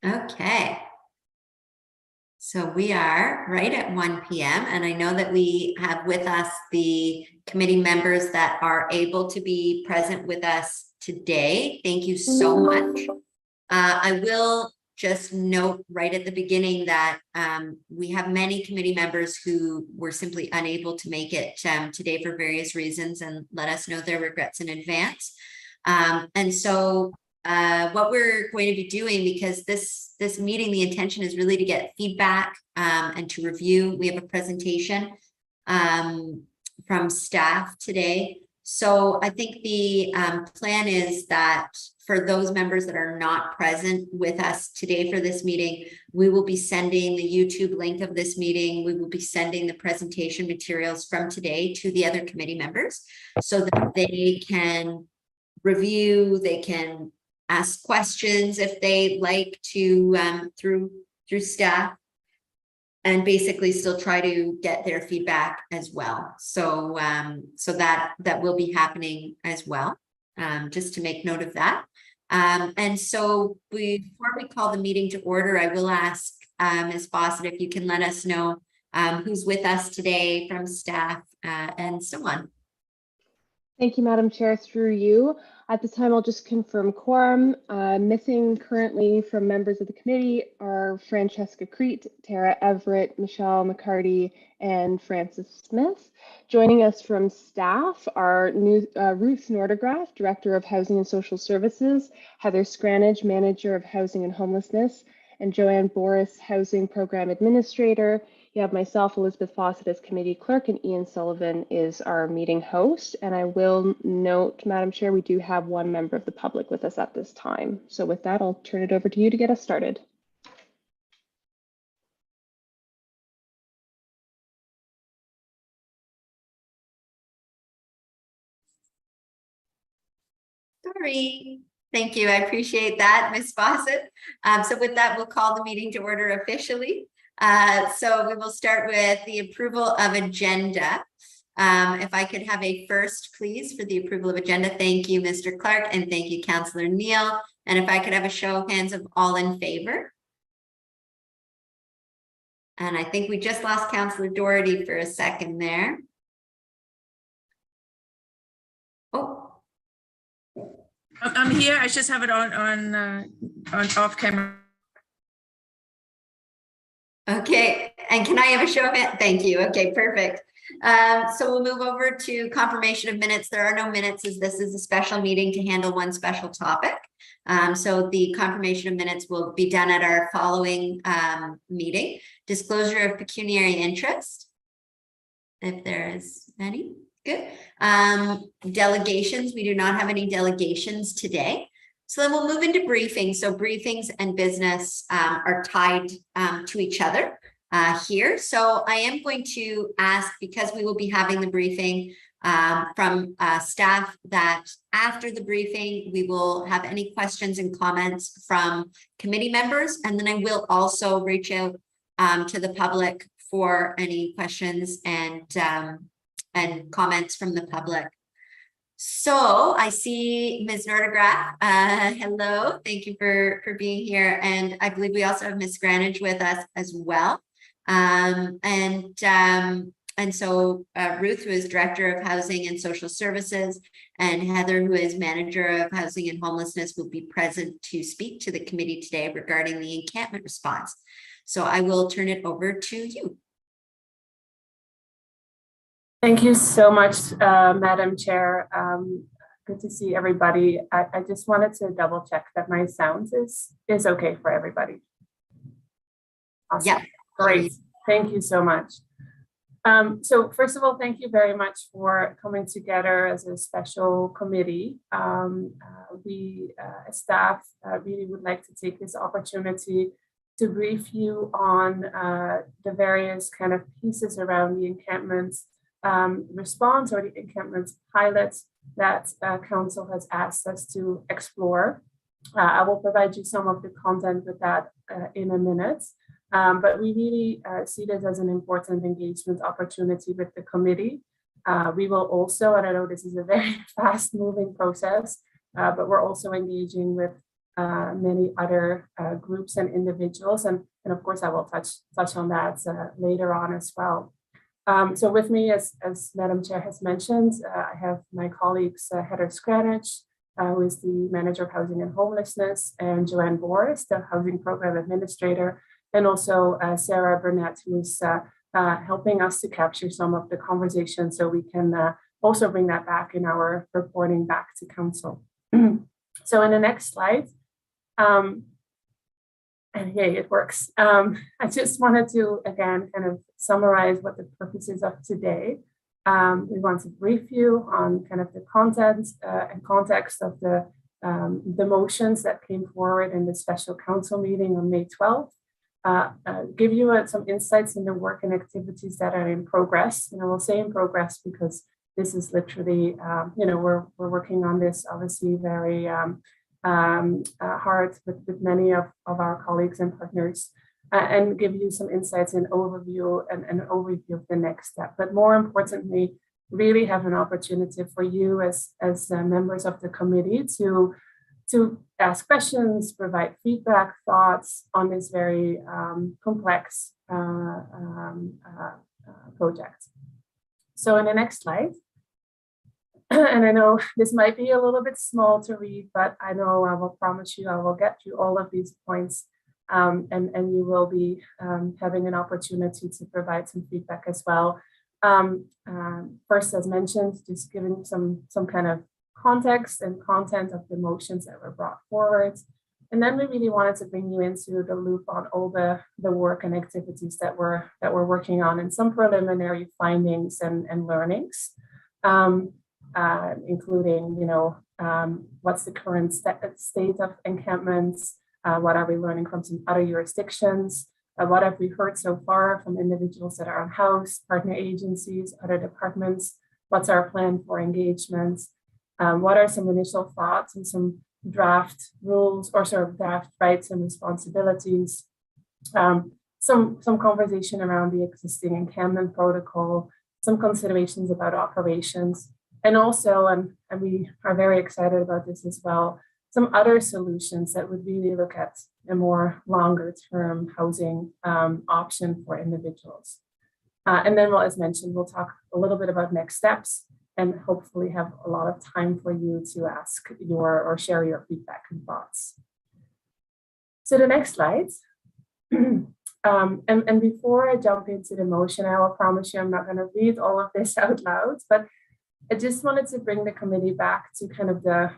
Okay. So we are right at 1 p.m. and I know that we have with us the committee members that are able to be present with us today. Thank you so much. I will just note right at the beginning that we have many committee members who were simply unable to make it today for various reasons and let us know their regrets in advance. And so what we're going to be doing, because this meeting, the intention is really to get feedback and to review. We have a presentation from staff today. So I think the plan is that for those members that are not present with us today for this meeting, we will be sending the YouTube link of this meeting. We will be sending the presentation materials from today to the other committee members so that they can review, they can ask questions if they like to through staff, and basically still try to get their feedback as well. So so that will be happening as well, just to make note of that. And so before we call the meeting to order, I will ask Ms. Fawcett if you can let us know who's with us today from staff and so on. Thank you, Madam Chair. Through you. At this time, I'll just confirm quorum. Missing currently from members of the committee are Francesca Crete, Tara Everett, Michelle McCarty, and Francis Smith. Joining us from staff are Ruth Nordegraff, Director of Housing and Social Services, Heather Scranage, Manager of Housing and Homelessness, and Joanne Boris, Housing Program Administrator. You have myself, Elizabeth Fawcett, as committee clerk, and Ian Sullivan is our meeting host. And I will note, Madam Chair, we do have one member of the public with us at this time. So with that, I'll turn it over to you to get us started. Sorry. Thank you. I appreciate that, Ms. Fawcett. So with that, we'll call the meeting to order officially. So we will start with the approval of agenda. If I could have a first, please, for the approval of agenda. Thank you, Mr. Clark, and thank you, Councillor Neal. And if I could have a show of hands of all in favor. And I think we just lost Councillor Doherty for a second there. Oh. I'm here. I just have it on off camera. Okay, and can I have a show of hands? Thank you. Okay, perfect. So we'll move over to confirmation of minutes. There are no minutes as this is a special meeting to handle one special topic. So the confirmation of minutes will be done at our following meeting. Disclosure of pecuniary interest, if there is any. Good. Delegations, we do not have any delegations today. So then we'll move into briefings. So briefings and business are tied to each other here. So I am going to ask, because we will be having the briefing from staff, that after the briefing, we will have any questions and comments from committee members. And then I will also reach out to the public for any questions and comments from the public. So I see Ms. Nordegraff. Hello, thank you for being here. And I believe we also have Ms. Scranage with us as well. And so Ruth, who is Director of Housing and Social Services, and Heather, who is Manager of Housing and Homelessness, will be present to speak to the committee today regarding the encampment response. So I will turn it over to you. Thank you so much, Madam Chair. Good to see everybody. I just wanted to double check that my sound is okay for everybody. Awesome. Yeah, great. Thank you so much. So first of all, thank you very much for coming together as a special committee. We as staff really would like to take this opportunity to brief you on the various kind of pieces around the encampments response or the encampment pilots that Council has asked us to explore. I will provide you some of the content with that in a minute, but we really see this as an important engagement opportunity with the committee. We will also, and I know this is a very fast moving process, but we're also engaging with many other groups and individuals. And of course, I will touch on that later on as well. So with me, as Madam Chair has mentioned, I have my colleagues, Heather Scranich, who is the Manager of Housing and Homelessness, and Joanne Boris, the Housing Program Administrator, and also Sarah Burnett, who is helping us to capture some of the conversation so we can also bring that back in our reporting back to Council. So in the next slide, and yay, it works. I just wanted to, again, kind of summarize what the purposes of today. We want to brief you on kind of the content and context of the motions that came forward in the special council meeting on May 12th. Give you some insights in the work and activities that are in progress. And I will say in progress because this is literally, we're working on this obviously very hard with many of our colleagues and partners, and give you some insights and overview and an overview of the next step. But more importantly, really have an opportunity for you as members of the committee to ask questions, provide feedback, thoughts on this very complex project. So in the next slide, and I know this might be a little bit small to read, but I know I will promise you I will get through all of these points, and you will be having an opportunity to provide some feedback as well. First, as mentioned, just giving some kind of context and content of the motions that were brought forward. And then we really wanted to bring you into the loop on all the work and activities that we're working on, and some preliminary findings and learnings, including, what's the current state of encampments, what are we learning from some other jurisdictions, what have we heard so far from individuals that are unhoused, partner agencies, other departments, what's our plan for engagement, what are some initial thoughts and some draft rules or sort of draft rights and responsibilities, some conversation around the existing encampment protocol, some considerations about operations, and also, and we are very excited about this as well, some other solutions that would really look at a more longer term housing option for individuals. And then, well, as mentioned, we'll talk a little bit about next steps and hopefully have a lot of time for you to ask or share your feedback and thoughts. So the next slides. And before I jump into the motion, I will promise you I'm not going to read all of this out loud, but I just wanted to bring the committee back to kind of the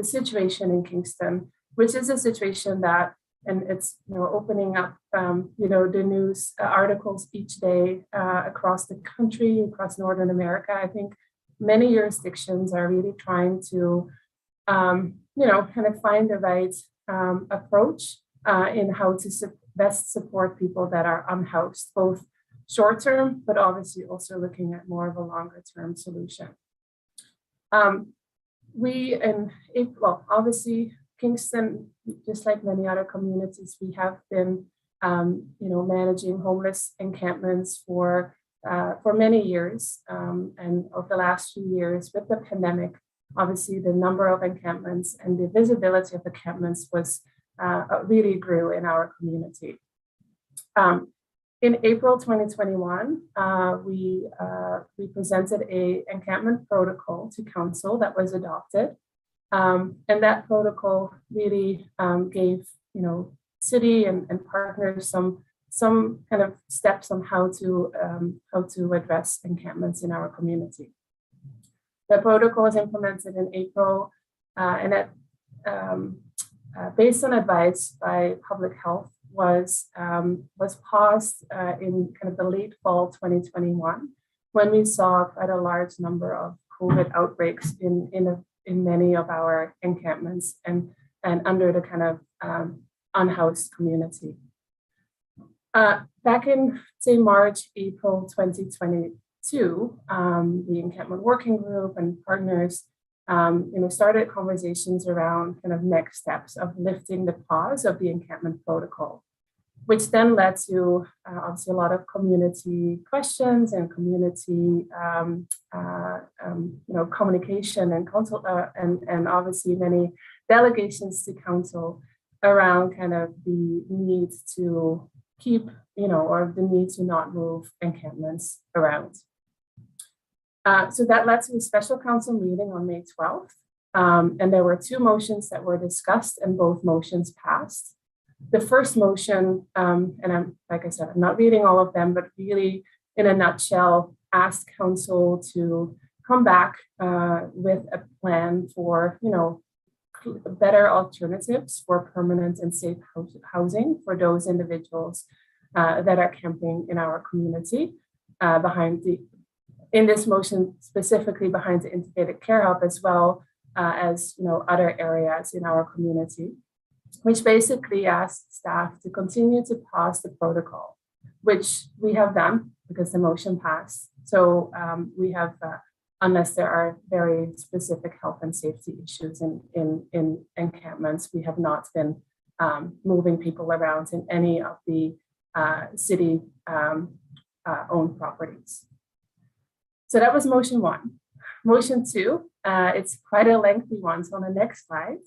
situation in Kingston, which is a situation that, and it's opening up the news articles each day across the country, across Northern America. I think many jurisdictions are really trying to kind of find the right approach in how to best support people that are unhoused, both short term, but obviously also looking at more of a longer term solution. Obviously Kingston, just like many other communities, we have been managing homeless encampments for many years, and over the last few years with the pandemic, obviously the number of encampments and the visibility of encampments was really grew in our community. In April 2021, we presented an encampment protocol to Council that was adopted, and that protocol really gave city and partners some kind of steps on how to address encampments in our community. The protocol was implemented in April, and that, based on advice by public health, was paused in kind of the late fall 2021, when we saw quite a large number of COVID outbreaks in many of our encampments and under the kind of unhoused community. Back in, say, March, April 2022, the Encampment Working Group and partners started conversations around kind of next steps of lifting the pause of the encampment protocol, which then led to obviously a lot of community questions and community communication and obviously many delegations to council around kind of the need to keep, or the need to not move encampments around. So that led to a special council meeting on May 12th. And there were 2 motions that were discussed, and both motions passed. The first motion, and like I said, I'm not reading all of them, but really in a nutshell, asked council to come back with a plan for, better alternatives for permanent and safe housing for those individuals that are camping in our community in this motion, specifically behind the integrated care hub, as well as other areas in our community, which basically asks staff to continue to pause the protocol, which we have done because the motion passed. So we have, unless there are very specific health and safety issues in encampments, we have not been moving people around in any of the city owned properties. So that was motion 1. Motion 2, it's quite a lengthy one. So on the next slide,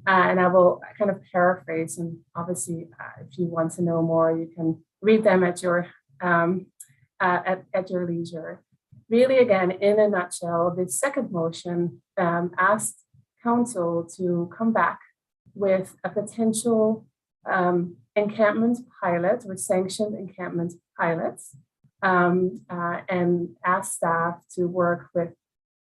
and I will kind of paraphrase, and obviously if you want to know more, you can read them at your leisure. Really, again, in a nutshell, the second motion asked council to come back with a potential encampment pilot or sanctioned encampment pilots, and ask staff to work with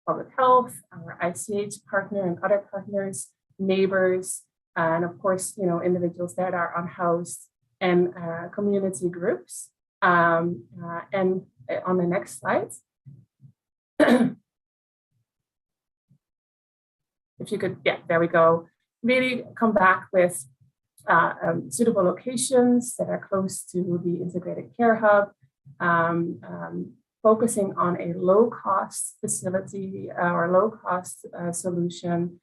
public health, our ICH partner and other partners, neighbors, and of course, individuals that are unhoused, and community groups. And on the next slide, if you could, yeah, there we go. Really come back with suitable locations that are close to the integrated care hub, focusing on a low-cost facility or low-cost solution,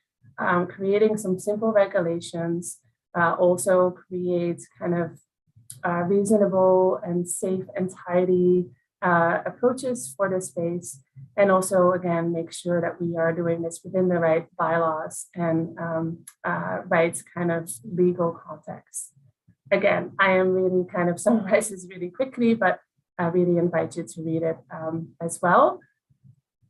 creating some simple regulations, also create kind of reasonable and safe and tidy approaches for the space, and also, again, make sure that we are doing this within the right bylaws and right kind of legal context. Again, I am really kind of summarize this really quickly, but I really invite you to read it as well.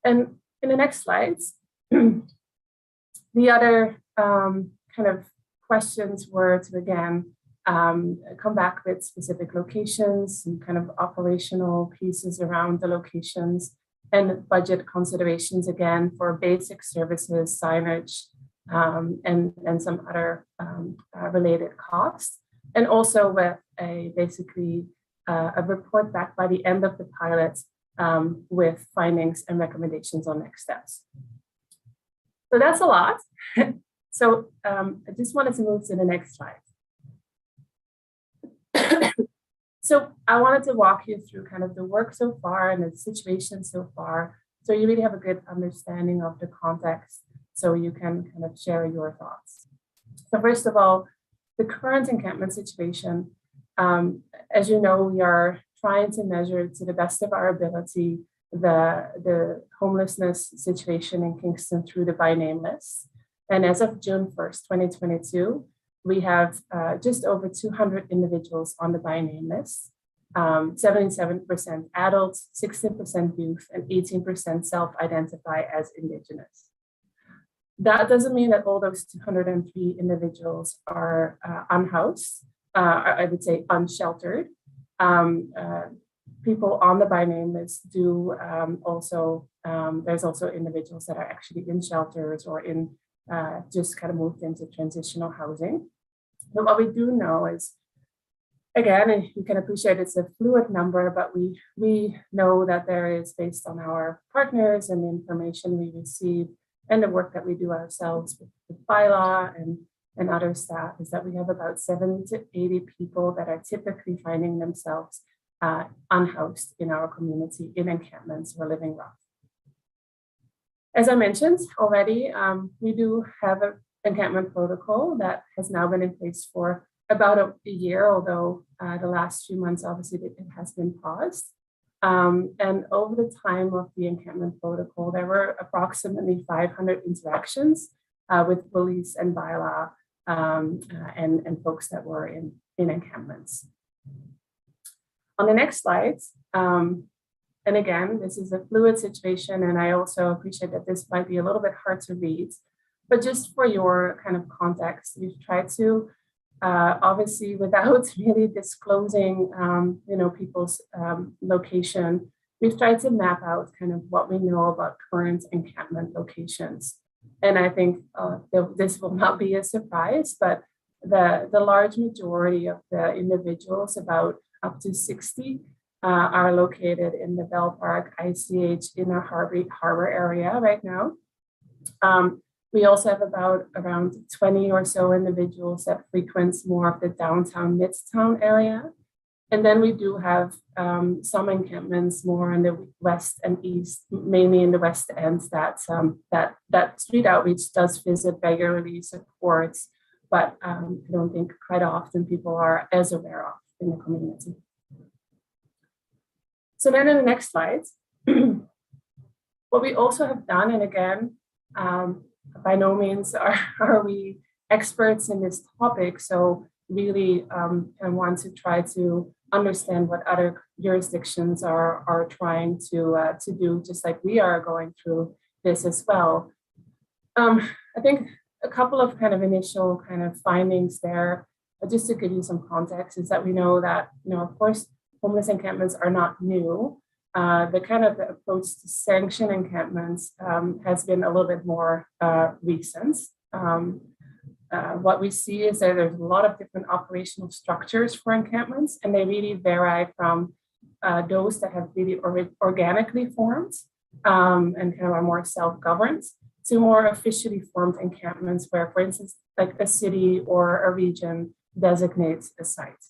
And in the next slides, the other kind of questions were to, again, come back with specific locations and kind of operational pieces around the locations, and budget considerations, again, for basic services, signage, and some other related costs. And also with basically a report back by the end of the pilot with findings and recommendations on next steps. So that's a lot. So I just wanted to move to the next slide. So I wanted to walk you through kind of the work so far and the situation so far, so you really have a good understanding of the context, so you can kind of share your thoughts. So first of all, the current encampment situation, as you know, we are trying to measure to the best of our ability the homelessness situation in Kingston through the by name list. And as of June 1st, 2022, we have just over 200 individuals on the by name list, 77% adults, 16% youth, and 18% self-identify as Indigenous. That doesn't mean that all those 203 individuals are unhoused, I would say unsheltered. People on the by name list do also, there's also individuals that are actually in shelters or in just kind of moved into transitional housing. But what we do know is, again, and you can appreciate it's a fluid number, but we know that there is, based on our partners and the information we receive and the work that we do ourselves with bylaw and other staff, is that we have about 70 to 80 people that are typically finding themselves unhoused in our community, in encampments or living rough. As I mentioned already, we do have an encampment protocol that has now been in place for about a year, although the last few months, obviously, it has been paused. And over the time of the encampment protocol, there were approximately 500 interactions with police and bylaw and folks that were in encampments. On the next slides, and again, this is a fluid situation, and I also appreciate that this might be a little bit hard to read, but just for your kind of context, we've tried to, obviously without really disclosing, people's location, we've tried to map out kind of what we know about current encampment locations. And I think this will not be a surprise, but the large majority of the individuals, about up to 60, are located in the Bell Park ICH Inner Harbor area right now. We also have around 20 or so individuals that frequents more of the downtown Midtown area. And then we do have some encampments more in the west and east, mainly in the west ends that street outreach does visit regularly, supports, but I don't think quite often people are as aware of in the community. So then in the next slides, what we also have done, and again, by no means are we experts in this topic, so really I want to try to understand what other jurisdictions are trying to do, just like we are going through this as well. I think a couple of kind of initial kind of findings there, just to give you some context, is that we know that, of course, homeless encampments are not new. The kind of the approach to sanction encampments has been a little bit more recent. What we see is that there's a lot of different operational structures for encampments, and they really vary from those that have really organically formed and kind of are more self-governed to more officially formed encampments where, for instance, like a city or a region designates a site.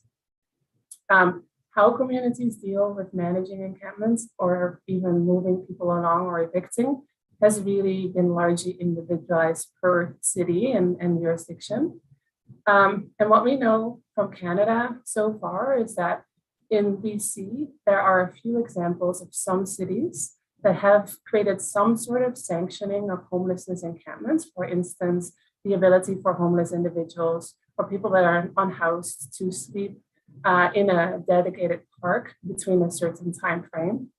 How communities deal with managing encampments or even moving people along or evicting has really been largely individualized per city and jurisdiction. And what we know from Canada so far is that in BC, there are a few examples of some cities that have created some sort of sanctioning of homelessness encampments. For instance, the ability for homeless individuals or people that are unhoused to sleep in a dedicated park between a certain time frame.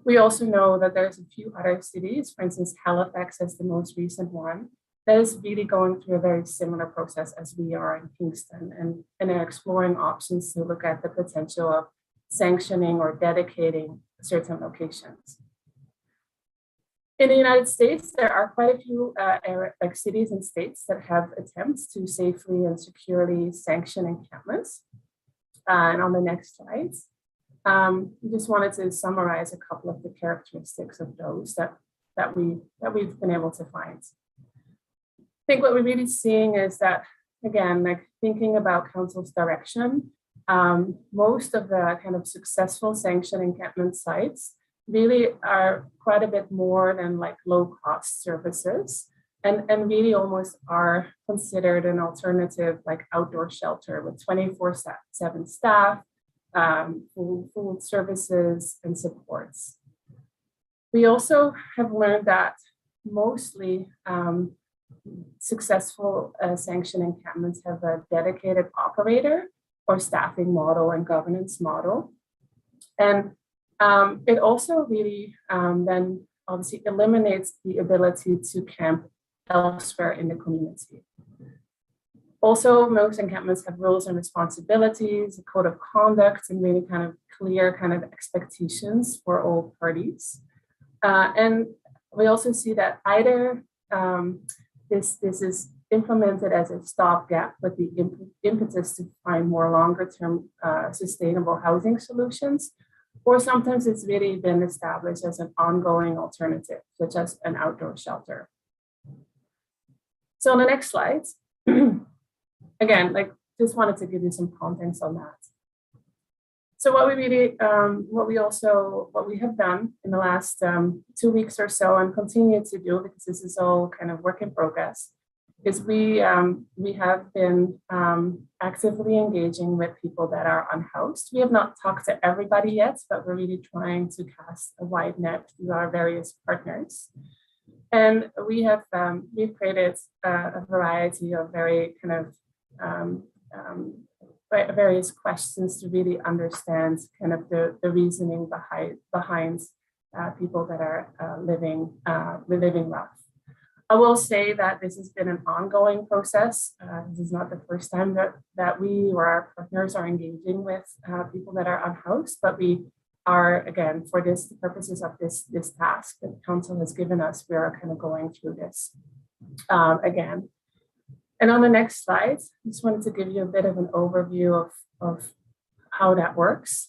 We also know that there's a few other cities, for instance, Halifax is the most recent one, that is really going through a very similar process as we are in Kingston, and are exploring options to look at the potential of sanctioning or dedicating certain locations. In the United States, there are quite a few cities and states that have attempts to safely and securely sanction encampments. And on the next slides, we just wanted to summarize a couple of the characteristics of those that we've been able to find. I think what we're really seeing is that, again, like thinking about Council's direction, most of the kind of successful sanction encampment sites really are quite a bit more than like low-cost services, and really almost are considered an alternative like outdoor shelter with 24/7 staff, food services and supports. We also have learned that mostly successful sanction encampments have a dedicated operator or staffing model and governance model. And it also really then obviously eliminates the ability to camp elsewhere in the community. Also, most encampments have rules and responsibilities, a code of conduct, and really kind of clear kind of expectations for all parties. And we also see that either this is implemented as a stopgap with the impetus to find more longer-term sustainable housing solutions, or sometimes it's really been established as an ongoing alternative, such as an outdoor shelter. So on the next slides, again, like just wanted to give you some context on that. So what we really, what we have done in the last 2 weeks or so, and continue to do, because this is all kind of work in progress, is we have been actively engaging with people that are unhoused. We have not talked to everybody yet, but we're really trying to cast a wide net through our various partners. And we've created a variety of very kind of various questions to really understand kind of the reasoning behind people that are living rough. I will say that this has been an ongoing process. This is not the first time that we or our partners are engaging with people that are unhoused, but we are, again, for the purposes of this task that Council has given us, we are kind of going through this again. And on the next slide, I just wanted to give you a bit of an overview of how that works.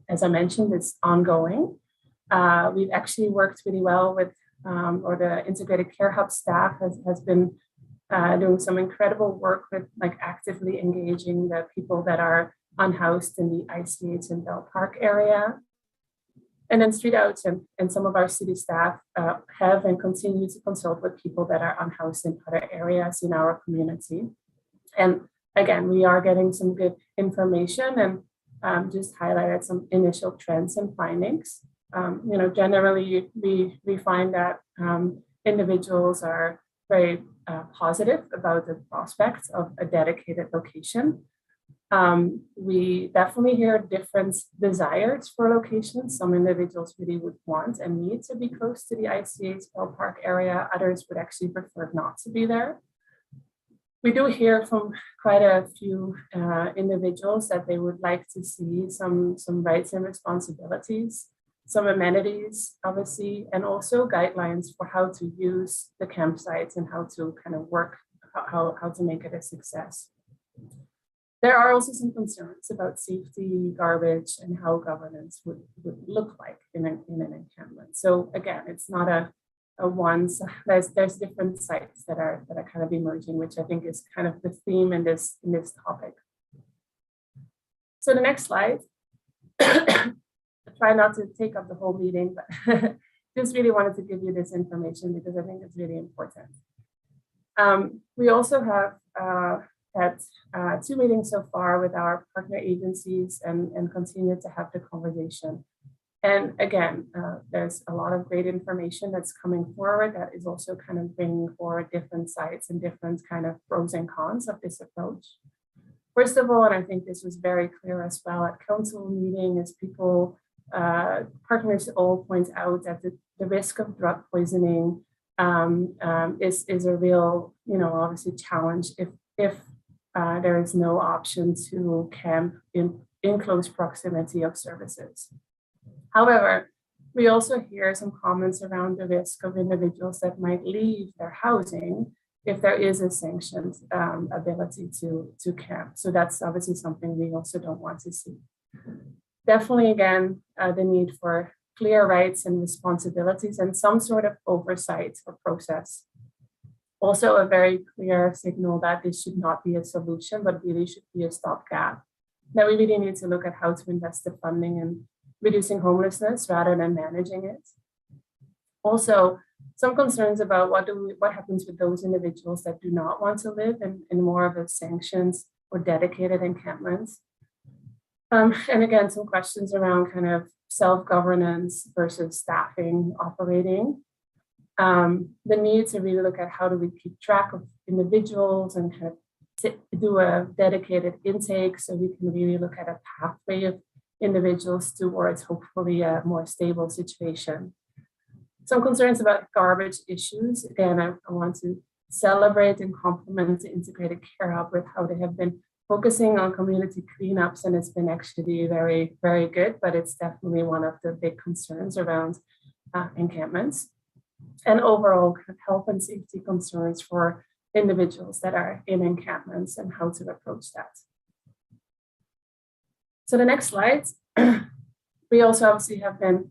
As I mentioned, it's ongoing. We've actually worked really well with or the Integrated Care Hub staff has been doing some incredible work with like actively engaging the people that are unhoused in the ICH and Bell Park area. And then Street Out and some of our city staff have and continue to consult with people that are unhoused in other areas in our community. And again, we are getting some good information and just highlighted some initial trends and findings. Generally, we find that individuals are very positive about the prospect of a dedicated location. We definitely hear different desires for locations. Some individuals really would want and need to be close to the ICH Bell Park area. Others would actually prefer not to be there. We do hear from quite a few individuals that they would like to see some rights and responsibilities, some amenities, obviously, and also guidelines for how to use the campsites and how to kind of work, how to make it a success. There are also some concerns about safety, garbage, and how governance would look like in an encampment. So again, it's not a one. There's different sites that are kind of emerging, which I think is kind of the theme in this topic. So the next slide. I try not to take up the whole meeting, but just really wanted to give you this information because I think it's really important. We also have had 2 meetings so far with our partner agencies and continue to have the conversation. And again, there's a lot of great information that's coming forward that is also kind of bringing forward different sites and different kind of pros and cons of this approach. First of all, and I think this was very clear as well at Council meeting, is people, partners all point out that the risk of drug poisoning is a real, obviously challenge if there is no option to camp in close proximity of services. However, we also hear some comments around the risk of individuals that might leave their housing if there is a sanctioned ability to camp. So that's obviously something we also don't want to see. Definitely, again, the need for clear rights and responsibilities and some sort of oversight or process. Also a very clear signal that this should not be a solution, but really should be a stopgap. That we really need to look at how to invest the funding in reducing homelessness rather than managing it. Also, some concerns about what happens with those individuals that do not want to live in more of a sanctions or dedicated encampments. And again, some questions around kind of self-governance versus staffing, operating. The need to really look at how do we keep track of individuals and kind of do a dedicated intake so we can really look at a pathway of individuals towards hopefully a more stable situation. Some concerns about garbage issues. Again, I want to celebrate and compliment the Integrated Care Hub with how they have been focusing on community cleanups, and it's been actually very, very good, but it's definitely one of the big concerns around encampments. And overall health and safety concerns for individuals that are in encampments and how to approach that. So the next slide, we also obviously have been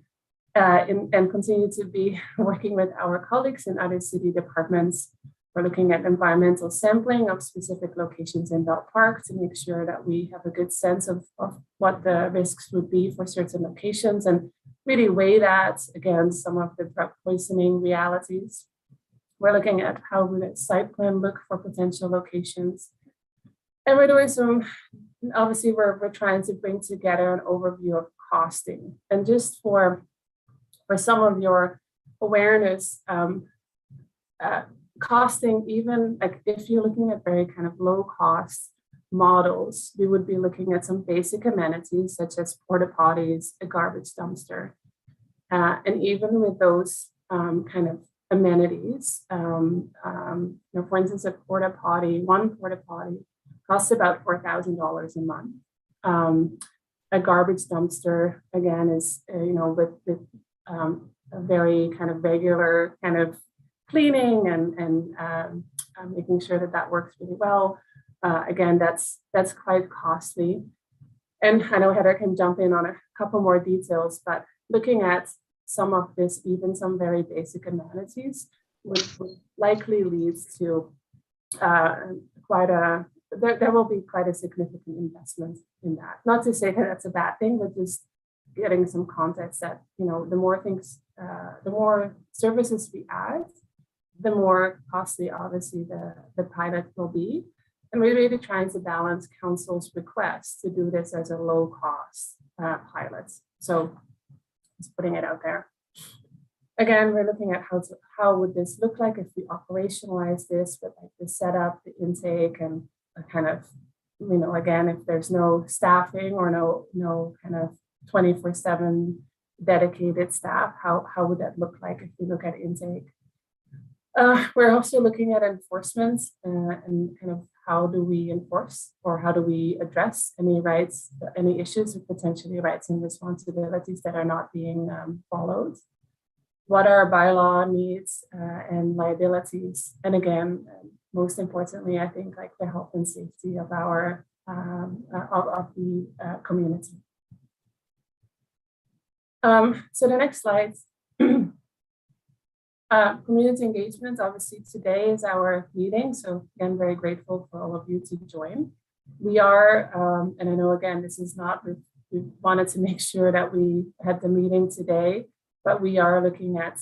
and continue to be working with our colleagues in other city departments. We're looking at environmental sampling of specific locations in Bell Park to make sure that we have a good sense of what the risks would be for certain locations and really weigh that against some of the drug poisoning realities. We're looking at how would a site plan look for potential locations. And we're doing some, obviously we're trying to bring together an overview of costing. And just for some of your awareness, costing, even like if you're looking at very kind of low cost models, we would be looking at some basic amenities such as porta potties, a garbage dumpster. And even with those kind of amenities, for instance, one porta potty costs about $4,000 a month. A garbage dumpster, again, is, with a very kind of regular kind of cleaning and making sure that works really well. Again, that's quite costly. And I know Heather can jump in on a couple more details, but looking at some of this, even some very basic amenities, would likely lead to there will be quite a significant investment in that. Not to say that that's a bad thing, but just getting some context that, the more services we add, the more costly, obviously, the pilot will be. And we're really trying to balance Council's request to do this as a low cost pilot. So just putting it out there. Again, we're looking at how would this look like if we operationalize this with like the setup, the intake, and kind of, again, if there's no staffing or no kind of 24/7 dedicated staff, how would that look like if we look at intake? We're also looking at enforcement and kind of how do we enforce or how do we address any issues of potentially rights and responsibilities that are not being followed? What are our bylaw needs and liabilities? And again, most importantly, I think like the health and safety of our of the community. So the next slide. Community engagement, obviously today is our meeting. So again, very grateful for all of you to join. We are, and I know again, this is not, we wanted to make sure that we had the meeting today, but we are looking at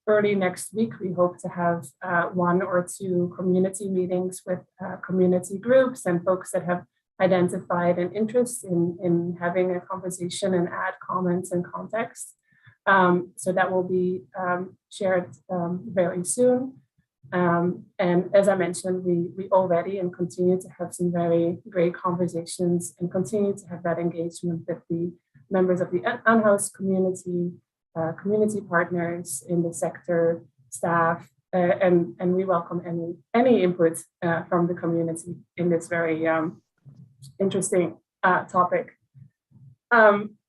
early next week. We hope to have 1 or 2 community meetings with community groups and folks that have identified an interest in having a conversation and add comments and context. So that will be shared very soon. And as I mentioned, we already and continue to have some very great conversations and continue to have that engagement with the members of the unhoused community, community partners in the sector, staff, and we welcome any input from the community in this very interesting topic.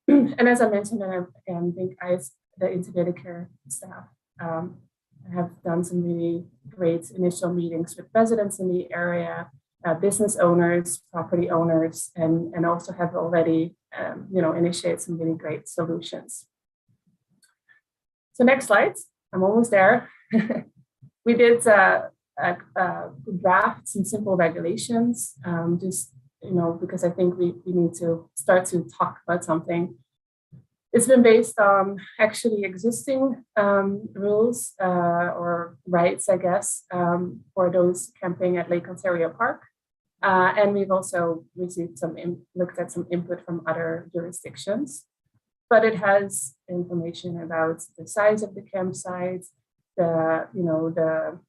And as I mentioned, and I think the integrated care staff have done some really great initial meetings with residents in the area, business owners, property owners, and also have already, initiated some really great solutions. So next slide, I'm almost there. We did draft some simple regulations, because I think we need to start to talk about something. It's been based on actually existing rules or rights, I guess, for those camping at Lake Ontario Park. And we've also received looked at some input from other jurisdictions. But it has information about the size of the campsite, the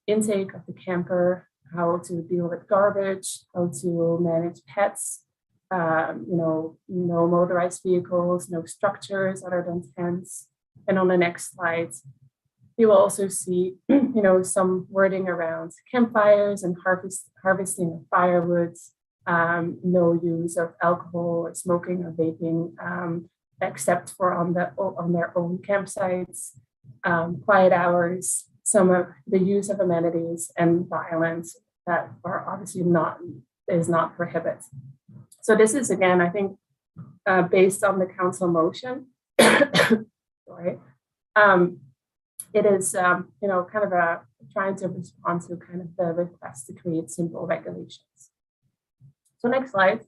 intake of the camper, how to deal with garbage, how to manage pets, no motorized vehicles, no structures other than tents. And on the next slide, you will also see, some wording around campfires and harvesting of firewood, no use of alcohol or smoking or vaping, except for on their own campsites, quiet hours, some of the use of amenities and violence that are obviously is not prohibited. So this is, again, I think, based on the council motion. Sorry. It is, kind of trying to respond to kind of the request to create simple regulations. So next slide.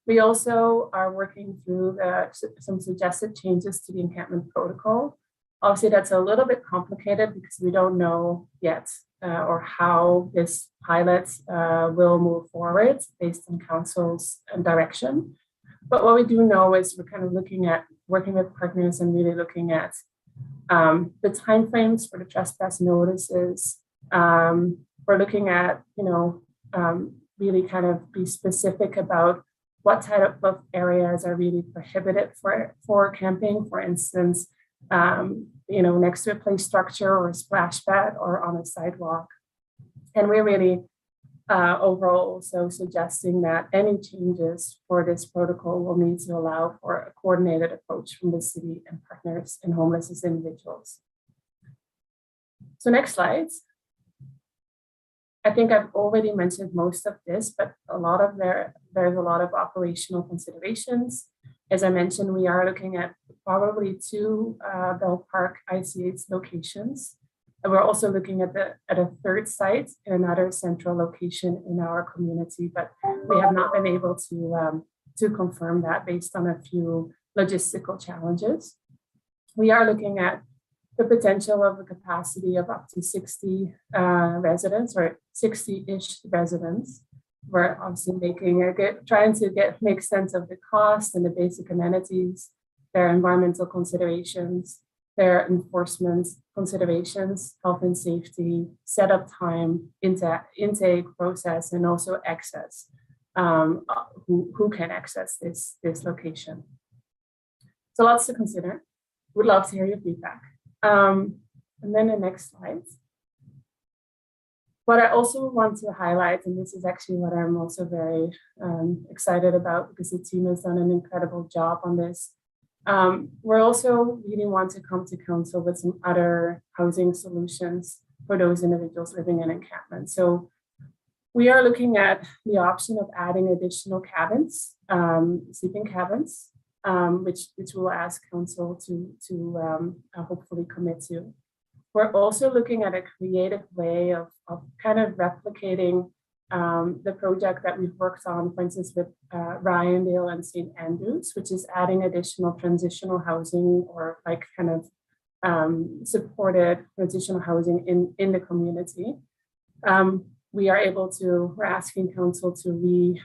We also are working through some suggested changes to the Encampment Protocol. Obviously, that's a little bit complicated because we don't know yet or how this pilot will move forward based on council's direction. But what we do know is we're kind of looking at working with partners and really looking at The timeframes for the trespass notices, we're looking at, really kind of be specific about what type of areas are really prohibited for camping. For instance, next to a play structure or a splash pad or on a sidewalk. And we're really overall also suggesting that any changes for this protocol will need to allow for a coordinated approach from the city and partners in homelessness individuals. So next slides. I think I've already mentioned most of this, but there's a lot of operational considerations. As I mentioned, we are looking at probably 2 Bell Park ICH locations. And we're also looking at a third site in another central location in our community, but we have not been able to confirm that based on a few logistical challenges. We are looking at the potential of a capacity of up to 60 residents or 60-ish residents. We're obviously trying to make sense of the cost and the basic amenities, their environmental considerations, their enforcement considerations, health and safety, setup time, intake process, and also access, who can access this location. So lots to consider. Would love to hear your feedback. And then the next slide. What I also want to highlight, and this is actually what I'm also very excited about because the team has done an incredible job on this. We're also really want to come to council with some other housing solutions for those individuals living in encampment. So we are looking at the option of adding additional cabins, sleeping cabins, which we'll ask council to hopefully commit to. We're also looking at a creative way of kind of replicating the project that we've worked on, for instance, with Ryandale and St. Andrews, which is adding additional transitional housing or like kind of supported transitional housing in the community. We're asking council to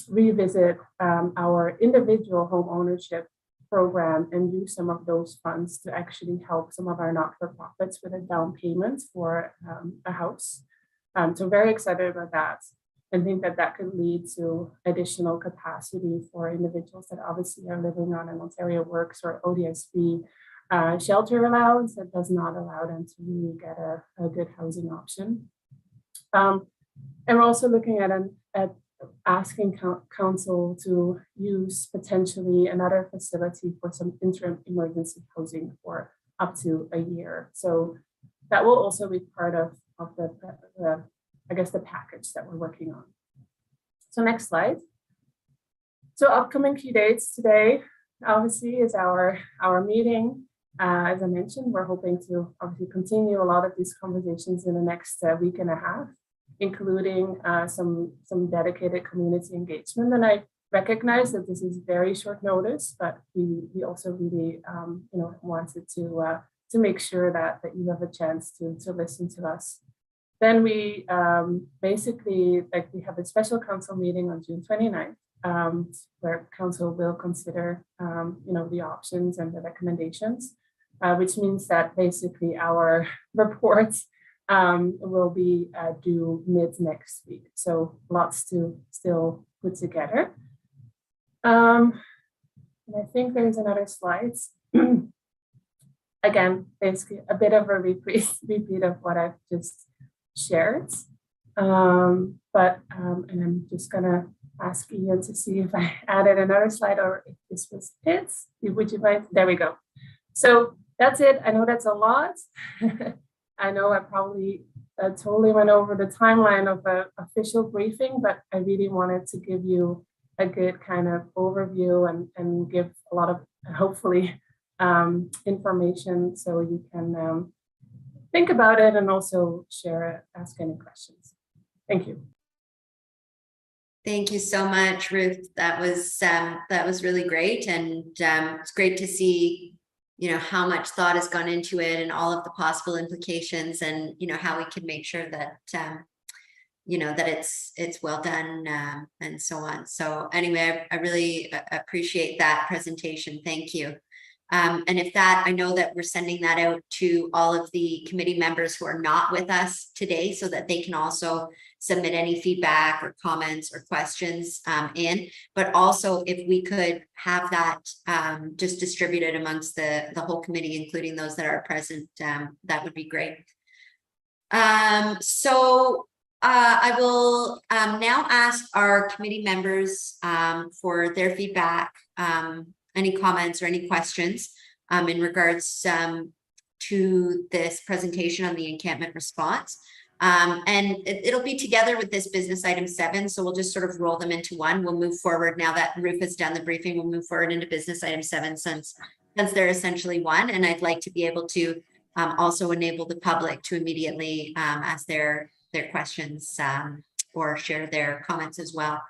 revisit our individual home ownership program and use some of those funds to actually help some of our not-for-profits with a down payment for a house. So very excited about that and think that could lead to additional capacity for individuals that obviously are living on an Ontario Works or ODSP shelter allowance that does not allow them to really get a good housing option. And we're also looking at asking council to use potentially another facility for some interim emergency housing for up to a year. So that will also be part of the I guess the package that we're working on. So next slide. So upcoming key dates today, obviously, is our meeting. As I mentioned, we're hoping to obviously continue a lot of these conversations in the next week and a half, including some dedicated community engagement. And I recognize that this is very short notice, but we also really wanted to make sure that you have a chance to listen to us. Then we basically, we have a special council meeting on June 29th, where council will consider the options and the recommendations, which means that basically our reports will be due mid next week. So lots to still put together. And I think there's another slide. Again, basically a bit of a repeat of what I've just shared. And I'm just gonna ask Ian to see if I added another slide or if this was it. Would you mind? There we go. So that's it. I know that's a lot. I know I probably totally went over the timeline of an official briefing, but I really wanted to give you a good kind of overview and give a lot of, hopefully, information so you can think about it and also share it, ask any questions. Thank you. Thank you so much, Ruth. That was really great, and it's great to see how much thought has gone into it and all of the possible implications, and how we can make sure that that it's well done, and so on. So anyway, I really appreciate that presentation. Thank you. And if that, I know that we're sending that out to all of the committee members who are not with us today so that they can also submit any feedback or comments or questions in. But also if we could have that just distributed amongst the whole committee, including those that are present, that would be great. I will now ask our committee members for their feedback, any comments or any questions in regards to this presentation on the encampment response. And it'll be together with this business item 7. So we'll just sort of roll them into one. We'll move forward now that Ruth has done the briefing. We'll move forward into business item 7 since they're essentially one. And I'd like to be able to also enable the public to immediately ask their questions or share their comments as well.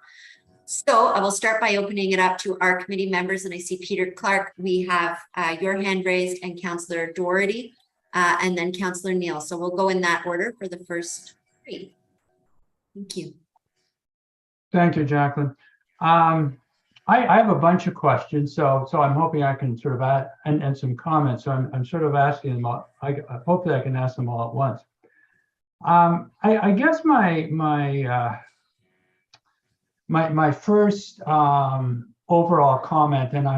So I will start by opening it up to our committee members, and I see Peter Clark. We have your hand raised, and Councillor Doherty, and then Councillor Neal. So we'll go in that order for the first 3. Thank you. Thank you, Jacqueline. I have a bunch of questions, so I'm hoping I can sort of add and some comments. So I'm sort of asking them all. Hopefully I can ask them all at once. I guess my first overall comment, and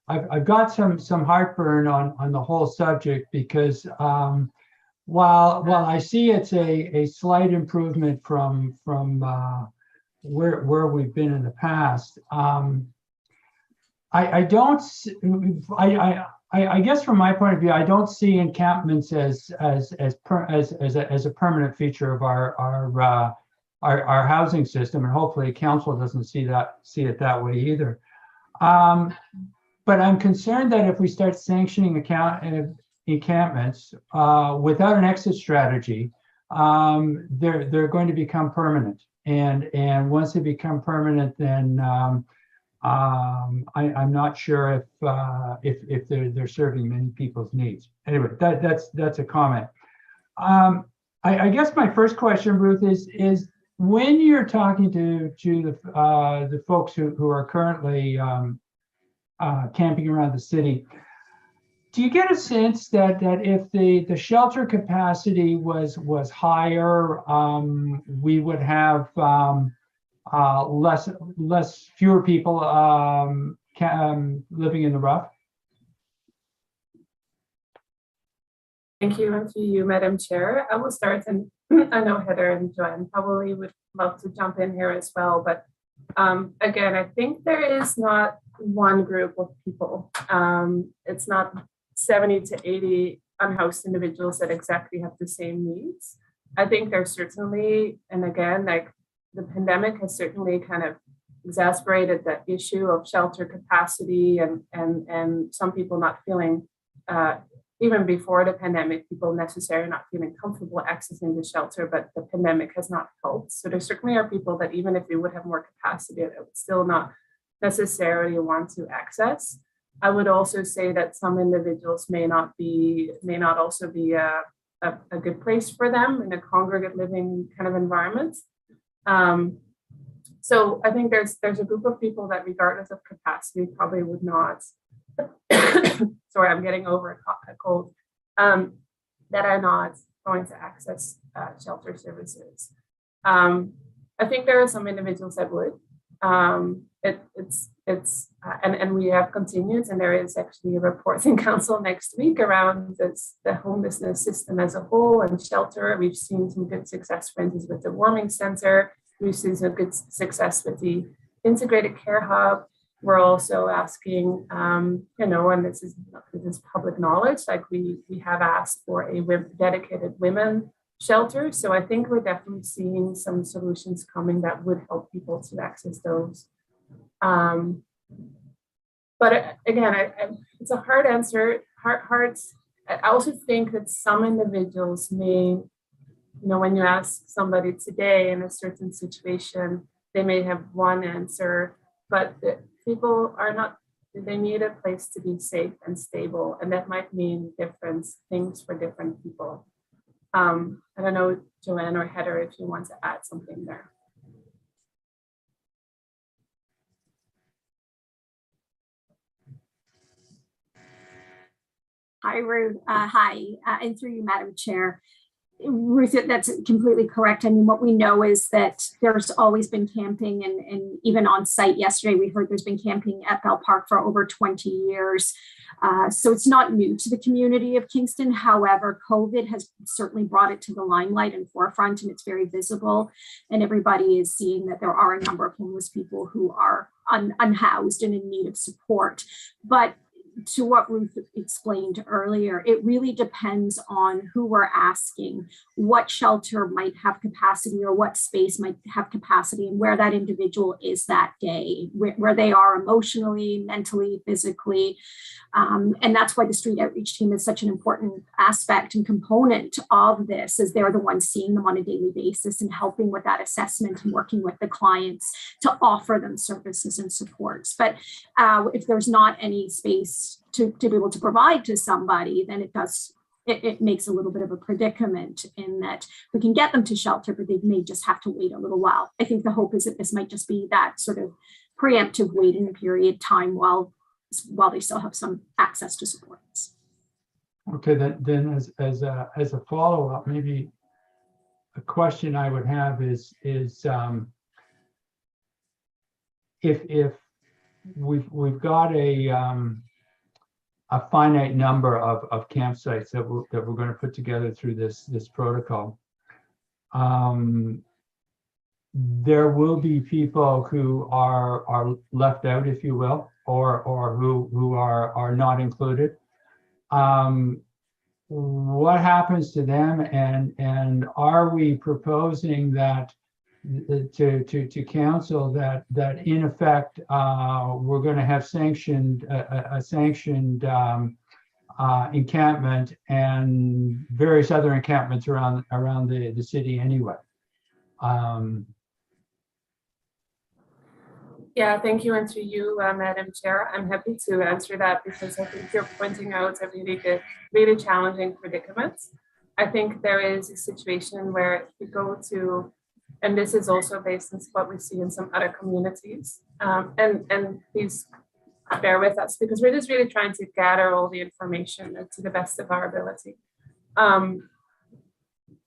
I've got some heartburn on the whole subject because while I see it's a slight improvement from where we've been in the past, I guess from my point of view, I don't see encampments as a permanent feature of our housing system, and hopefully Council doesn't see it that way either. But I'm concerned that if we start sanctioning encampments without an exit strategy, they're going to become permanent. And once they become permanent, then I'm not sure if they're serving many people's needs. Anyway, that's a comment. I guess my first question, Ruth, is when you're talking to the folks who are currently camping around the city, do you get a sense that if the shelter capacity was higher, we would have fewer people living in the rough? Thank you, and to you, Madam Chair. I will start, and I know Heather and Joanne probably would love to jump in here as well. But again, I think there is not one group of people. It's not 70 to 80 unhoused individuals that exactly have the same needs. I think there's certainly, and again, like the pandemic has certainly kind of exacerbated that issue of shelter capacity and some people not feeling, even before the pandemic, people necessarily not feeling comfortable accessing the shelter, but the pandemic has not helped. So there certainly are people that even if they would have more capacity, they would still not necessarily want to access. I would also say that some individuals may not also be a good place for them in a congregate living kind of environment. So I think there's a group of people that regardless of capacity probably would not, sorry, I'm getting over a cold, that are not going to access shelter services. I think there are some individuals that would. And we have continued, and there is actually a report in Council next week around the homelessness system as a whole and shelter. We've seen some good success, for instance, with the warming center. We've seen some good success with the integrated care hub. We're also asking, and this is public knowledge, like we have asked for a dedicated women shelter. So I think we're definitely seeing some solutions coming that would help people to access those. But again, it's a hard answer. I also think that some individuals may, when you ask somebody today in a certain situation, they may have one answer, but people are not, they need a place to be safe and stable. And that might mean different things for different people. I don't know, Joanne or Heather, if you want to add something there. Hi, Ruth. Hi, and through you, Madam Chair. Ruth, that's completely correct. I mean, what we know is that there's always been camping, and even on site yesterday, we heard there's been camping at Bell Park for over 20 years. So it's not new to the community of Kingston. However, COVID has certainly brought it to the limelight and forefront, and it's very visible. And everybody is seeing that there are a number of homeless people who are unhoused and in need of support. But to what Ruth explained earlier, it really depends on who we're asking, what shelter might have capacity or what space might have capacity, and where that individual is that day, where they are emotionally, mentally, physically. And that's why the street outreach team is such an important aspect and component of this, as they're the ones seeing them on a daily basis and helping with that assessment and working with the clients to offer them services and supports. But if there's not any space to be able to provide to somebody, then it makes a little bit of a predicament in that we can get them to shelter, but they may just have to wait a little while. I think the hope is that this might just be that sort of preemptive waiting period time while they still have some access to supports. Okay, then as a follow-up, maybe a question I would have is if we've got a finite number of campsites that we're going to put together through this protocol, there will be people who are left out, if you will, or who are not included. What happens to them, and are we proposing that to council that in effect we're going to have a sanctioned encampment and various other encampments around the city anyway? Yeah, thank you, and to you, Madam Chair. I'm happy to answer that because I think you're pointing out a really challenging predicament. I think there is a situation where if we go to, and this is also based on what we see in some other communities, and please bear with us because we're just really trying to gather all the information to the best of our ability.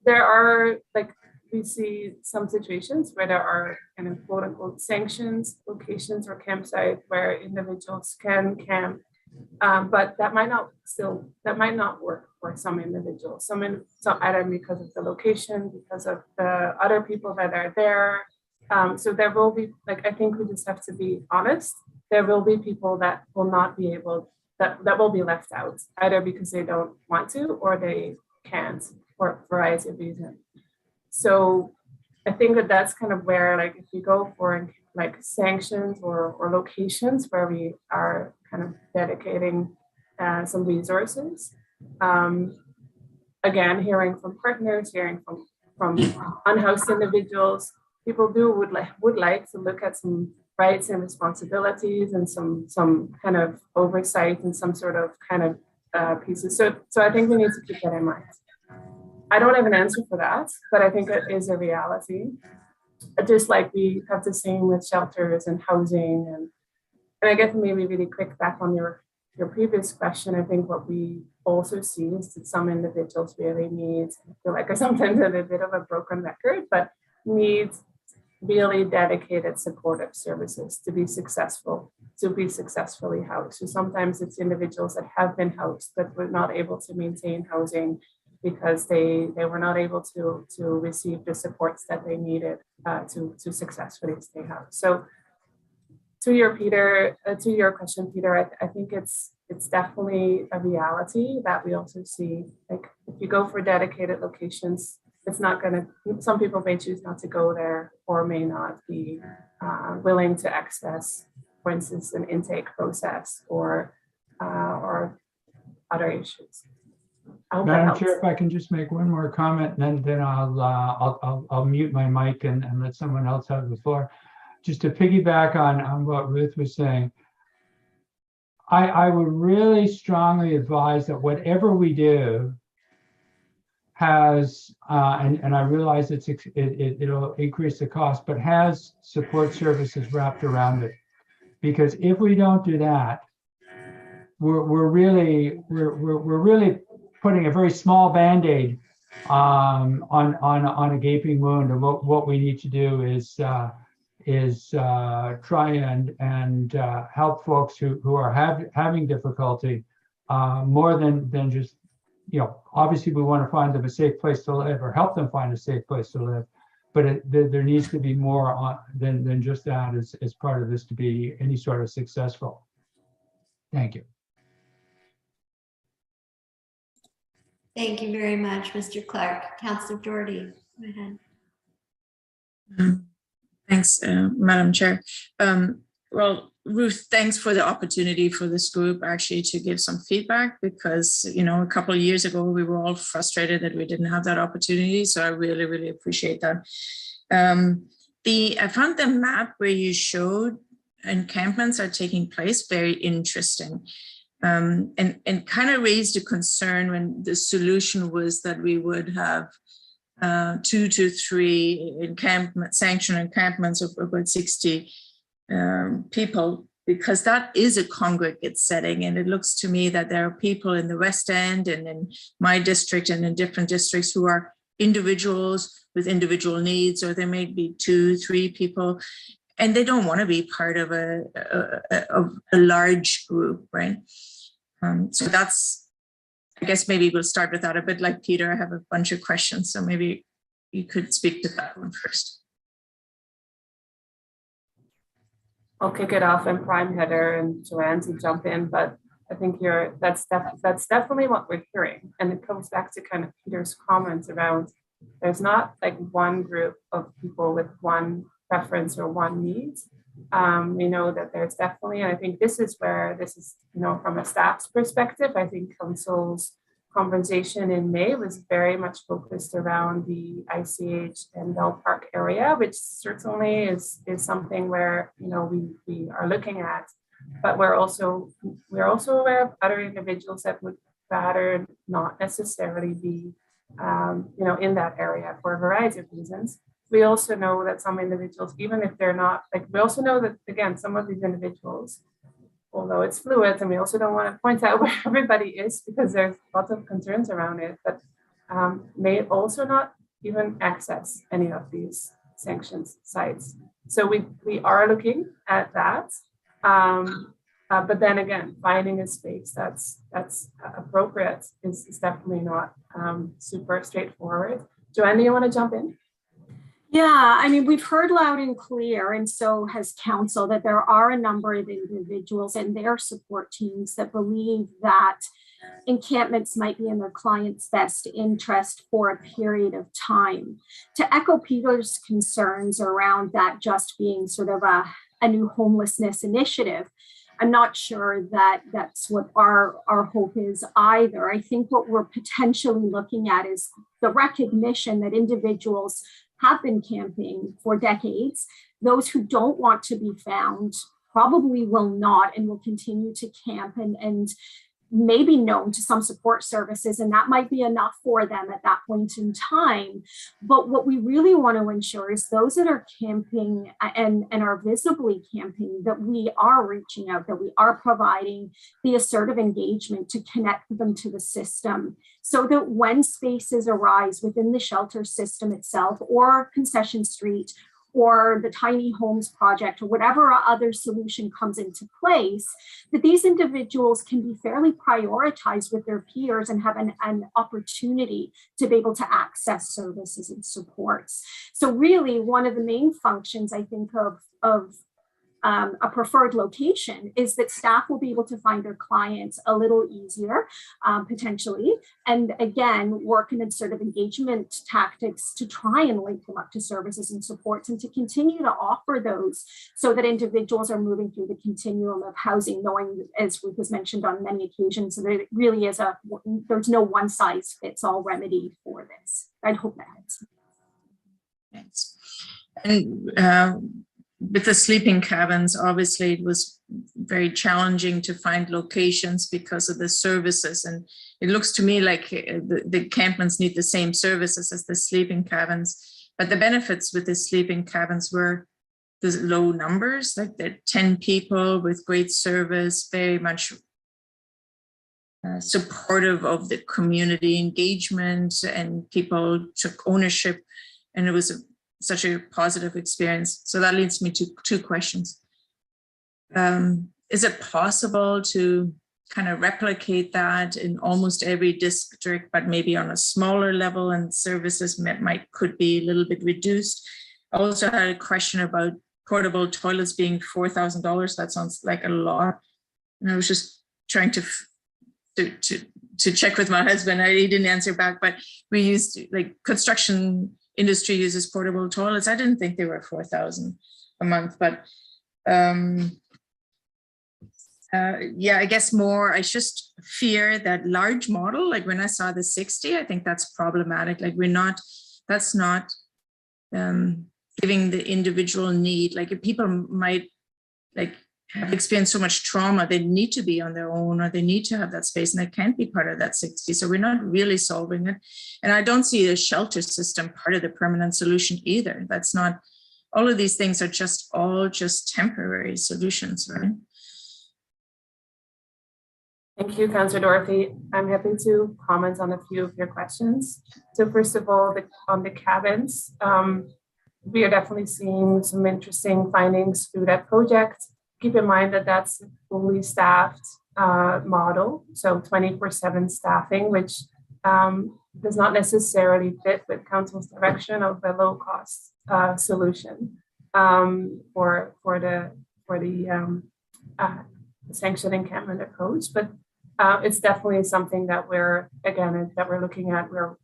There are, like, we see some situations where there are kind of quote unquote sanctions, locations or campsites where individuals can camp, but that might not work for some individuals. Some either because of the location, because of the other people that are there. So there will be, like, I think we just have to be honest. There will be people that will not be able, that will be left out, either because they don't want to or they can't for a variety of reasons. So I think that that's kind of where, like, if we go for like sanctions or locations where we are kind of dedicating some resources, again, hearing from partners, hearing from unhoused individuals, people would like to look at some rights and responsibilities and some kind of oversight and some sort of kind of pieces. So I think we need to keep that in mind. I don't have an answer for that, but I think it is a reality. Just like we have the same with shelters and housing, and I guess maybe really quick back on your previous question. I think what we also see is that some individuals really need, I feel like I sometimes have a bit of a broken record, but need really dedicated supportive services to be successful, to be successfully housed. So sometimes it's individuals that have been housed but were not able to maintain housing because they were not able to receive the supports that they needed to successfully stay housed. So to your question, Peter, I think it's definitely a reality that we also see. Like, if you go for dedicated locations, it's not going to, some people may choose not to go there or may not be willing to access, for instance, an intake process or other issues. Madam Chair, if I can just make one more comment, and then I'll mute my mic and let someone else have the floor. Just to piggyback on what Ruth was saying, I would really strongly advise that whatever we do has, and I realize it'll increase the cost, but has support services wrapped around it. Because if we don't do that, we're really putting a very small Band-Aid on a gaping wound. And what we need to do is try and help folks who are having difficulty more than just, obviously we want to find them a safe place to live or help them find a safe place to live. But there needs to be more than just that as part of this to be any sort of successful. Thank you. Thank you very much, Mr. Clark. Councillor Doherty, go ahead. Thanks, Madam Chair. Well, Ruth, thanks for the opportunity for this group actually to give some feedback, because, a couple of years ago, we were all frustrated that we didn't have that opportunity. So I really, really appreciate that. I found the map where you showed encampments are taking place very interesting. And kind of raised a concern when the solution was that we would have 2 to 3 sanctioned encampments of about 60 people, because that is a congregate setting. And it looks to me that there are people in the West End and in my district and in different districts who are individuals with individual needs, or there may be 2, 3 people, and they don't want to be part of a large group, right? So that's, I guess maybe we'll start with that. A bit like Peter, I have a bunch of questions, so maybe you could speak to that one first. I'll kick it off and prime Heather and Joanne to jump in, but I think that's definitely what we're hearing. And it comes back to kind of Peter's comments around there's not like one group of people with one preference or one need. We know that there's definitely, and I think this is from a staff's perspective, I think Council's conversation in May was very much focused around the ICH and Bell Park area, which certainly is something where, we are looking at, but we're also aware of other individuals that would rather not necessarily be, in that area for a variety of reasons. We also know that some individuals, even if they're not, we also know that, again, some of these individuals, although it's fluid, and we also don't want to point out where everybody is because there's lots of concerns around it, but may also not even access any of these sanctions sites. So we are looking at that. But then again, finding a space that's appropriate is definitely not super straightforward. Joanne, do you want to jump in? Yeah, I mean, we've heard loud and clear, and so has Counsel, that there are a number of individuals and their support teams that believe that encampments might be in their client's best interest for a period of time. To echo Peter's concerns around that just being sort of a new homelessness initiative, I'm not sure that that's what our hope is either. I think what we're potentially looking at is the recognition that individuals have been camping for decades. Those who don't want to be found probably will not and will continue to camp and may be known to some support services, and that might be enough for them at that point in time. But what we really want to ensure is those that are camping and are visibly camping, that we are reaching out, that we are providing the assertive engagement to connect them to the system, so that when spaces arise within the shelter system itself, or Concession Street, or the tiny homes project, or whatever other solution comes into place, that these individuals can be fairly prioritized with their peers and have an opportunity to be able to access services and supports. So really, one of the main functions, I think, of a preferred location is that staff will be able to find their clients a little easier, potentially, and again, work in assertive engagement tactics to try and link them up to services and supports, and to continue to offer those so that individuals are moving through the continuum of housing, knowing, as Ruth has mentioned on many occasions, that it really is there's no one size fits all remedy for this. I hope that helps. Thanks. And with the sleeping cabins, obviously it was very challenging to find locations because of the services. And it looks to me like the encampments need the same services as the sleeping cabins. But the benefits with the sleeping cabins were the low numbers, like the 10 people with great service, very much supportive of the community engagement, and people took ownership, and it was such a positive experience. So that leads me to two questions. Is it possible to kind of replicate that in almost every district, but maybe on a smaller level, and services could be a little bit reduced? I also had a question about portable toilets being $4,000. That sounds like a lot. And I was just trying to check with my husband. He didn't answer back, but we used, like, construction industry uses portable toilets. I didn't think they were $4,000 a month, but yeah, I guess more, I just fear that large model, like when I saw the 60, I think that's problematic. Like that's not giving the individual need. Like if people might have experienced so much trauma, they need to be on their own, or they need to have that space, and they can't be part of that 60. So we're not really solving it. And I don't see the shelter system part of the permanent solution either. That's not, all of these things are just temporary solutions, right? Thank you, Councillor Dorothy. I'm happy to comment on a few of your questions. So first of all, on the cabins, we are definitely seeing some interesting findings through that project. Keep in mind that that's a fully staffed model, so 24/7 staffing, which does not necessarily fit with Council's direction of a low-cost solution for the sanctioned encampment approach. But it's definitely something that we're looking at. We're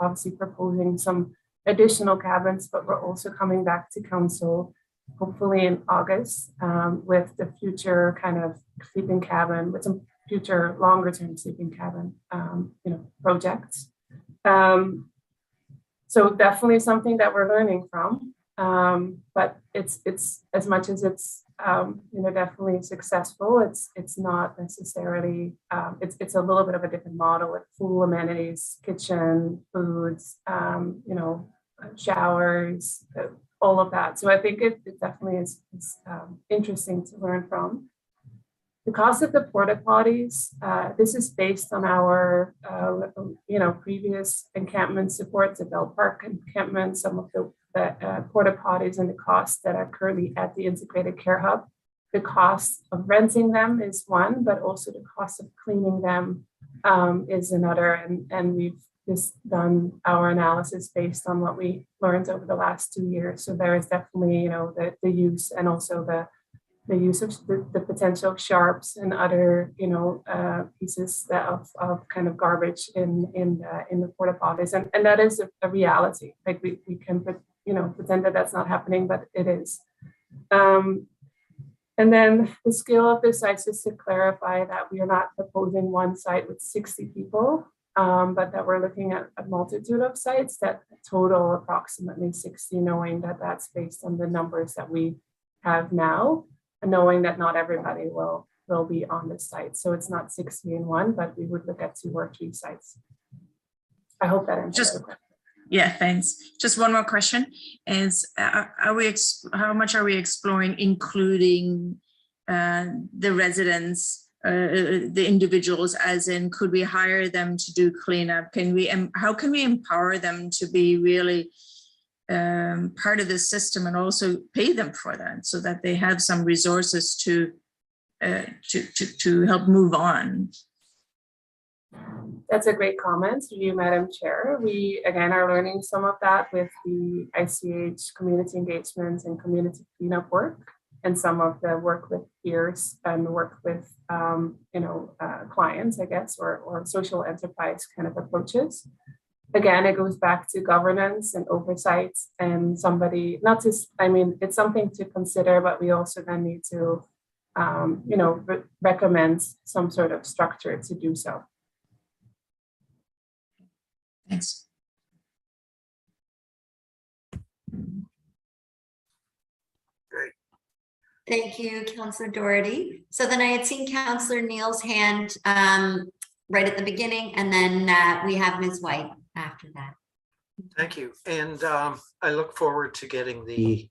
obviously proposing some additional cabins, but we're also coming back to Council hopefully in August with the future kind of sleeping cabin, with some future longer term sleeping cabin projects. So definitely something that we're learning from, but it's as much as it's definitely successful, it's not necessarily, it's a little bit of a different model with full amenities, kitchen, foods, showers, all of that. So I think it definitely is interesting to learn from. The cost of the porta potties, this is based on our previous encampment supports, the Bell Park encampment, some of the porta potties and the costs that are currently at the integrated care hub. The cost of renting them is one, but also the cost of cleaning them is another. And we've just done our analysis based on what we learned over the last 2 years. So there is definitely, the use, and also the use of the potential sharps and other, pieces of kind of garbage in the porta potties, and that is a reality. Like we can pretend that that's not happening, but it is. And then the scale of the sites, just to clarify that we are not proposing one site with 60 people, but that we're looking at a multitude of sites that total approximately 60, knowing that that's based on the numbers that we have now, and knowing that not everybody will be on the site. So it's not 60 in one, but we would look at 2 or 3 sites. I hope that answers the question. Yeah, thanks. Just one more question is, how much are we exploring including the residents, the individuals, as in, could we hire them to do cleanup? How can we empower them to be really part of the system, and also pay them for that, so that they have some resources to help move on? That's a great comment to you, Madam Chair. We, again, are learning some of that with the ICH community engagement and community cleanup work, and some of the work with peers and work with, clients, I guess, or social enterprise kind of approaches. Again, it goes back to governance and oversight, and it's something to consider, but we also then need to, recommend some sort of structure to do so. Thanks. Great. Thank you, Councillor Doherty. So then I had seen Councillor Neal's hand right at the beginning, and then we have Ms. White after that. Thank you. And I look forward to getting the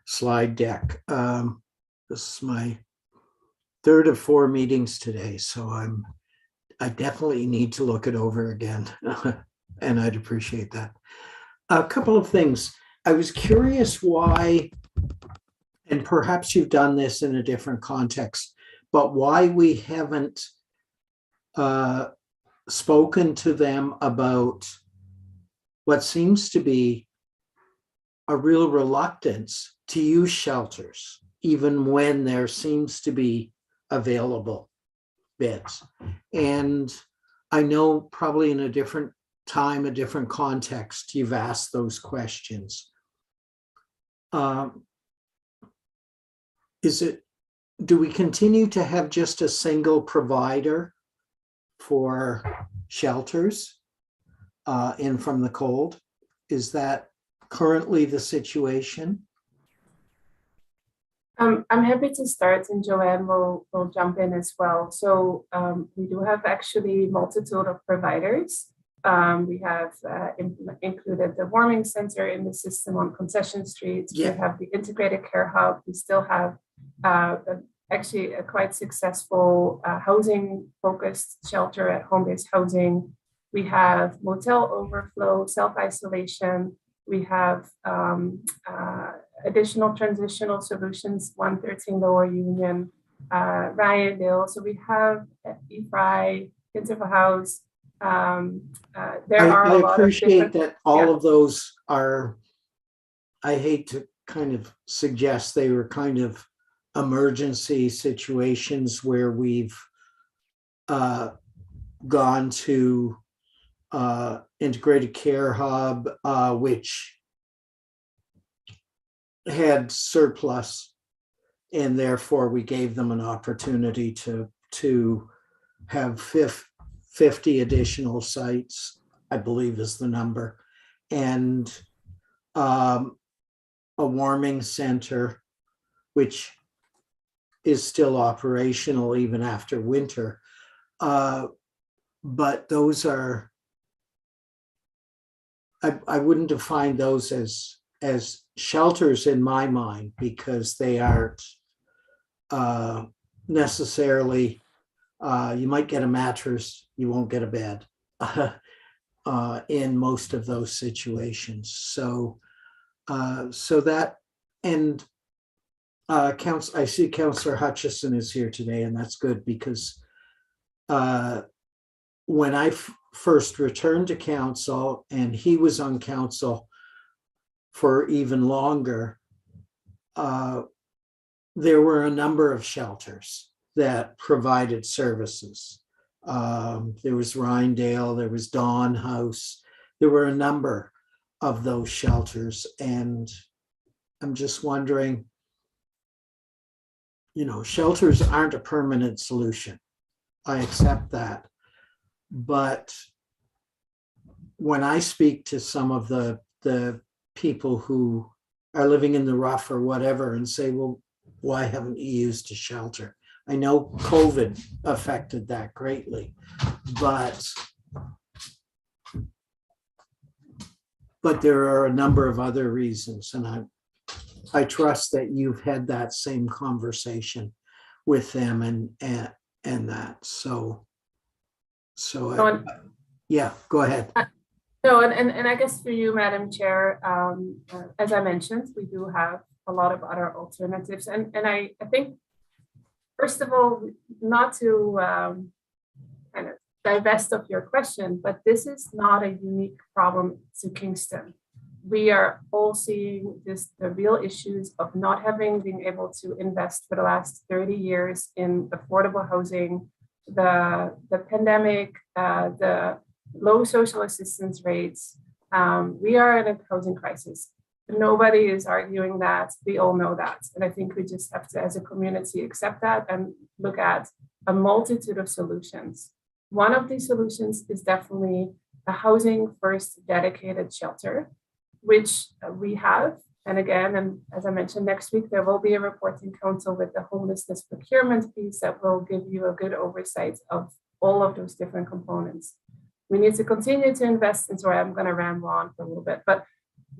slide deck. This is my 3rd of 4 meetings today, so I'm definitely need to look it over again, and I'd appreciate that. A couple of things. I was curious why, and perhaps you've done this in a different context, but why we haven't spoken to them about what seems to be a real reluctance to use shelters, even when there seems to be available beds. And I know probably in a different time, a different context, you've asked those questions. Do we continue to have just a single provider for shelters in from the cold? Is that currently the situation? I'm happy to start, and Joanne will jump in as well. So we do have actually multitude of providers. We have included the warming center in the system on Concession Street. Yeah. We have the integrated care hub. We still have actually a quite successful housing focused shelter at home-based housing. We have motel overflow, self-isolation. We have additional transitional solutions, 113 Lower Union, Ryandale. So we have EFRI, Kids of a House. There are a lot of appreciate different, that all yeah. of those are, I hate to kind of suggest they were kind of emergency situations where we've gone to integrated care hub, which had surplus, and therefore we gave them an opportunity to have 50 additional sites, I believe is the number, and a warming center, which is still operational even after winter. But those are, I wouldn't define those as shelters in my mind, because they aren't necessarily, you might get a mattress, you won't get a bed in most of those situations. So that, and I see Councillor Hutchison is here today, and that's good, because when I first returned to council, and he was on council for even longer, there were a number of shelters that provided services. There was Ryandale, there was Dawn House, there were a number of those shelters, and I'm just wondering, shelters aren't a permanent solution. I accept that. But when I speak to some of the people who are living in the rough or whatever and say, well, why haven't you used a shelter? I know COVID affected that greatly, but there are a number of other reasons, and I trust that you've had that same conversation with them and that. So yeah, go ahead. No, and I guess for you, Madam Chair, as I mentioned, we do have a lot of other alternatives. And I think, first of all, not to kind of divest of your question, but this is not a unique problem to Kingston. We are all seeing the real issues of not having been able to invest for the last 30 years in affordable housing, the pandemic, the low social assistance rates. We are in a housing crisis. Nobody is arguing that. We all know that. And I think we just have to, as a community, accept that and look at a multitude of solutions. One of these solutions is definitely a housing first dedicated shelter, which we have. And again, and as I mentioned, next week, there will be a reporting council with the homelessness procurement piece that will give you a good oversight of all of those different components. We need to continue to invest in, sorry, I'm going to ramble on for a little bit, but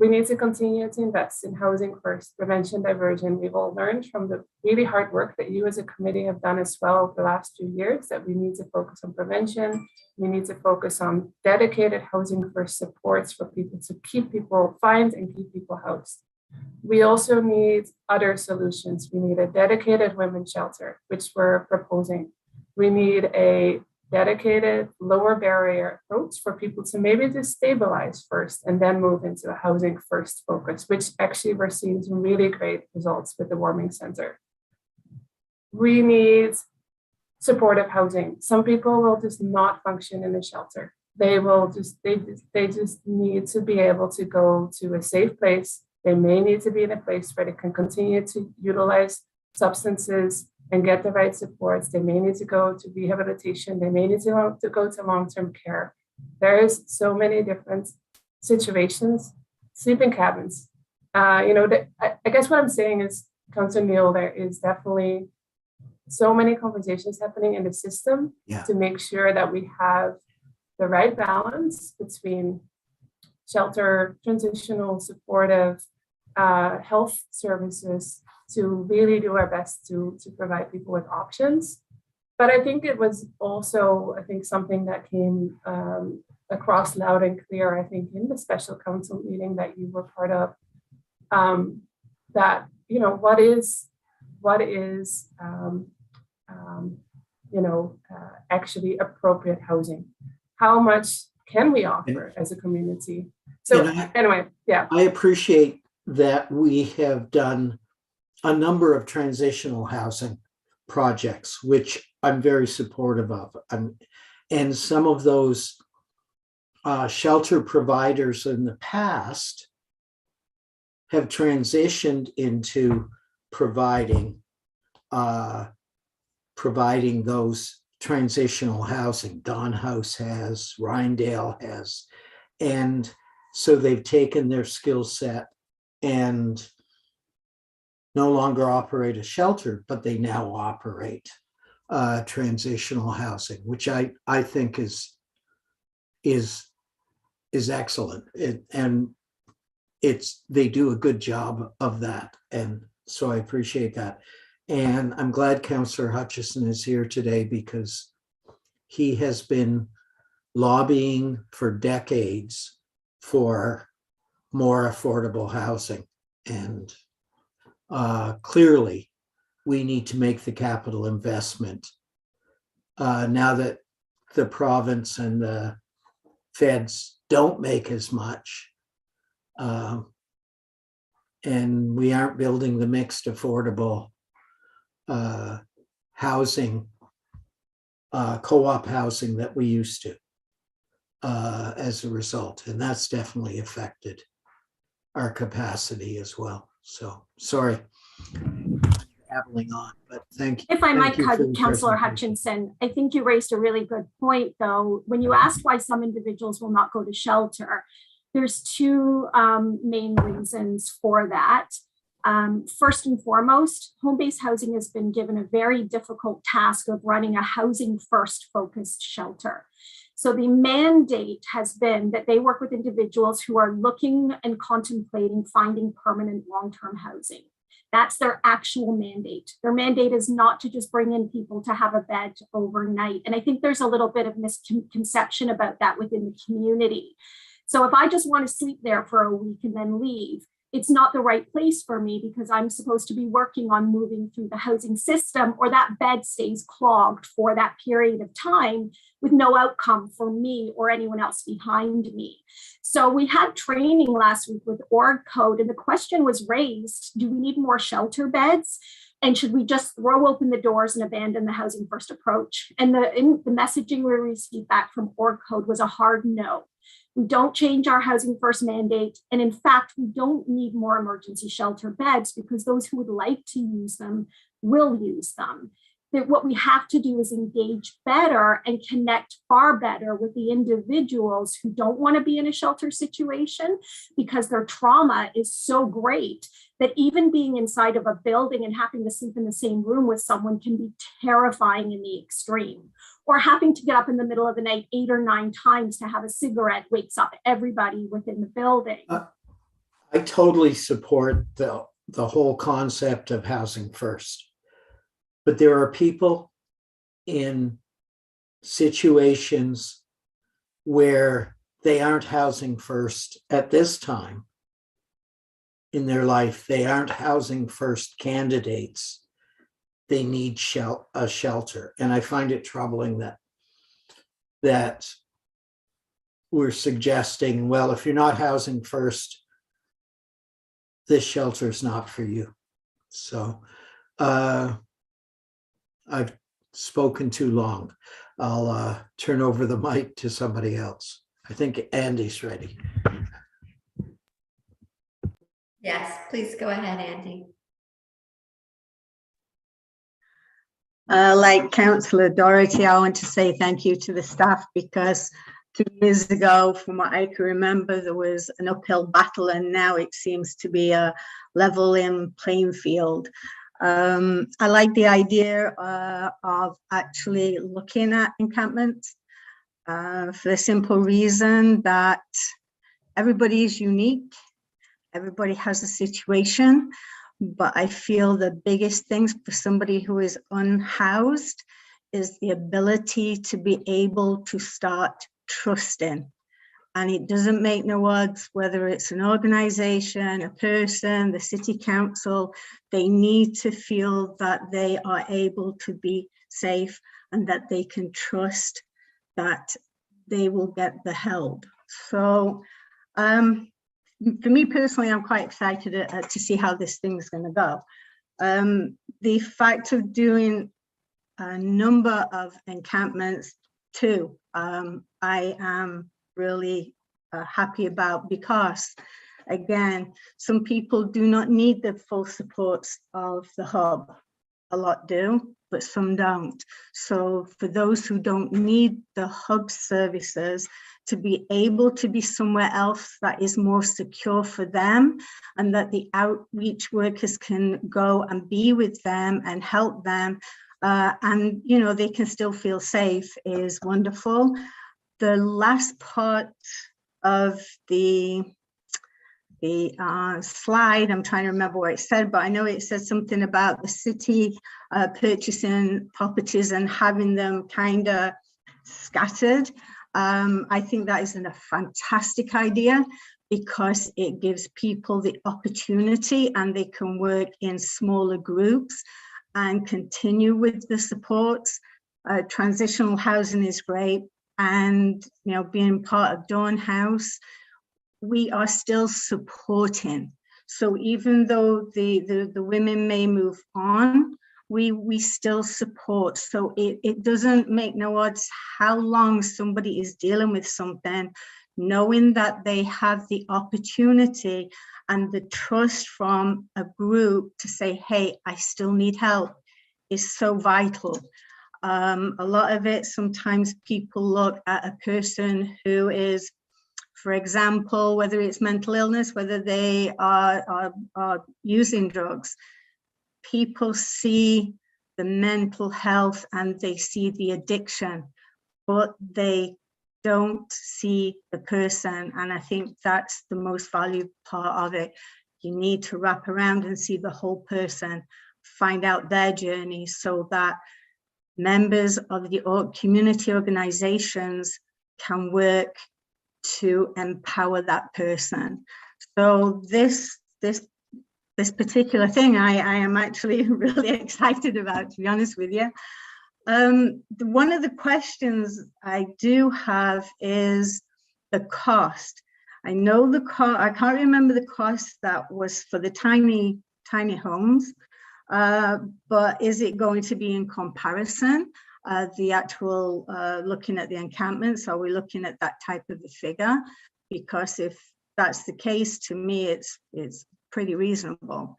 We need to continue to invest in housing first, prevention, diversion. We've all learned from the really hard work that you as a committee have done as well over the last few years that we need to focus on prevention. We need to focus on dedicated housing first supports for people to keep people, find and keep people housed. We also need other solutions. We need a dedicated women's shelter, which we're proposing. We need a dedicated lower barrier approach for people to maybe just stabilize first and then move into a housing first focus, which actually we're seeing some really great results with the warming center. We need supportive housing. Some people will just not function in a shelter. They just need to be able to go to a safe place. They may need to be in a place where they can continue to utilize substances and get the right supports. They may need to go to rehabilitation. They may need to go to long-term care. There's so many different situations. Sleeping cabins. I guess what I'm saying is, Councillor Neal, there is definitely so many conversations happening in the system to make sure that we have the right balance between shelter, transitional, supportive, health services, to really do our best to provide people with options. But I think it was also, something that came across loud and clear, in the special council meeting that you were part of, that, what is actually appropriate housing? How much can we offer as a community? So anyway, I appreciate that we have done a number of transitional housing projects, which I'm very supportive of. And some of those shelter providers in the past have transitioned into providing those transitional housing. Don House has, Rhinedale has, and so they've taken their skill set and no longer operate a shelter, but they now operate transitional housing, which I think is excellent. They do a good job of that, and so I appreciate that. And I'm glad Councillor Hutchison is here today, because he has been lobbying for decades for more affordable housing, and clearly we need to make the capital investment now that the province and the feds don't make as much, and we aren't building the mixed affordable housing, co-op housing that we used to as a result, and that's definitely affected our capacity as well. So sorry, babbling on, but thank you. If I might, Councillor Hutchinson, I think you raised a really good point, though. When you ask why some individuals will not go to shelter, there's two main reasons for that. First and foremost, home-based housing has been given a very difficult task of running a housing first focused shelter. So the mandate has been that they work with individuals who are looking and contemplating finding permanent long-term housing. That's their actual mandate. Their mandate is not to just bring in people to have a bed overnight. And I think there's a little bit of misconception about that within the community. So if I just want to sleep there for a week and then leave, it's not the right place for me, because I'm supposed to be working on moving through the housing system, or that bed stays clogged for that period of time with no outcome for me or anyone else behind me. So we had training last week with org code, and the question was raised, do we need more shelter beds? And should we just throw open the doors and abandon the housing first approach? And the messaging we received back from org code was a hard no. We don't change our housing first mandate. And in fact, we don't need more emergency shelter beds, because those who would like to use them will use them. That what we have to do is engage better and connect far better with the individuals who don't want to be in a shelter situation, because their trauma is so great that even being inside of a building and having to sleep in the same room with someone can be terrifying in the extreme. Or having to get up in the middle of the night 8 or 9 times to have a cigarette wakes up everybody within the building. I totally support the whole concept of housing first. But there are people in situations where they aren't housing first at this time in their life. They aren't housing first candidates. They need a shelter. And I find it troubling that we're suggesting, well, if you're not housing first, this shelter is not for you. So I've spoken too long. I'll turn over the mic to somebody else. I think Andy's ready. Yes, please go ahead, Andy. Like Councillor Doherty, I want to say thank you to the staff, because 2 years ago, from what I can remember, there was an uphill battle, and now it seems to be a leveling playing field. I like the idea of actually looking at encampments for the simple reason that everybody is unique. Everybody has a situation, but I feel the biggest things for somebody who is unhoused is the ability to be able to start trusting. And it doesn't make no odds whether it's an organization, a person, the city council. They need to feel that they are able to be safe and that they can trust that they will get the help. So for me personally, I'm quite excited to see how this thing's going to go. The fact of doing a number of encampments too, I am really happy about, because again, some people do not need the full supports of the hub. A lot do, but some don't. So for those who don't need the hub services, to be able to be somewhere else that is more secure for them, and that the outreach workers can go and be with them and help them, and you know, they can still feel safe, is wonderful. The last part of the slide, I'm trying to remember what it said, but I know it said something about the city purchasing properties and having them kind of scattered. I think that is a fantastic idea, because it gives people the opportunity and they can work in smaller groups and continue with the supports. Transitional housing is great, and you know, being part of Dawn House, we are still supporting. So even though the women may move on, we still support. So it doesn't make no odds how long somebody is dealing with something, knowing that they have the opportunity and the trust from a group to say, hey, I still need help, is so vital. A lot of it, sometimes people look at a person who is, for example, whether it's mental illness, whether they are using drugs, people see the mental health and they see the addiction, but they don't see the person. And I think that's the most valuable part of it. You need to wrap around and see the whole person, find out their journey, so that members of the community organizations can work to empower that person. So this particular thing I am actually really excited about, to be honest with you. One of the questions I do have is the cost. I know the cost, I can't remember the cost that was for the tiny homes, but is it going to be in comparison? The actual looking at the encampments, are we looking at that type of a figure? Because if that's the case, to me, it's pretty reasonable.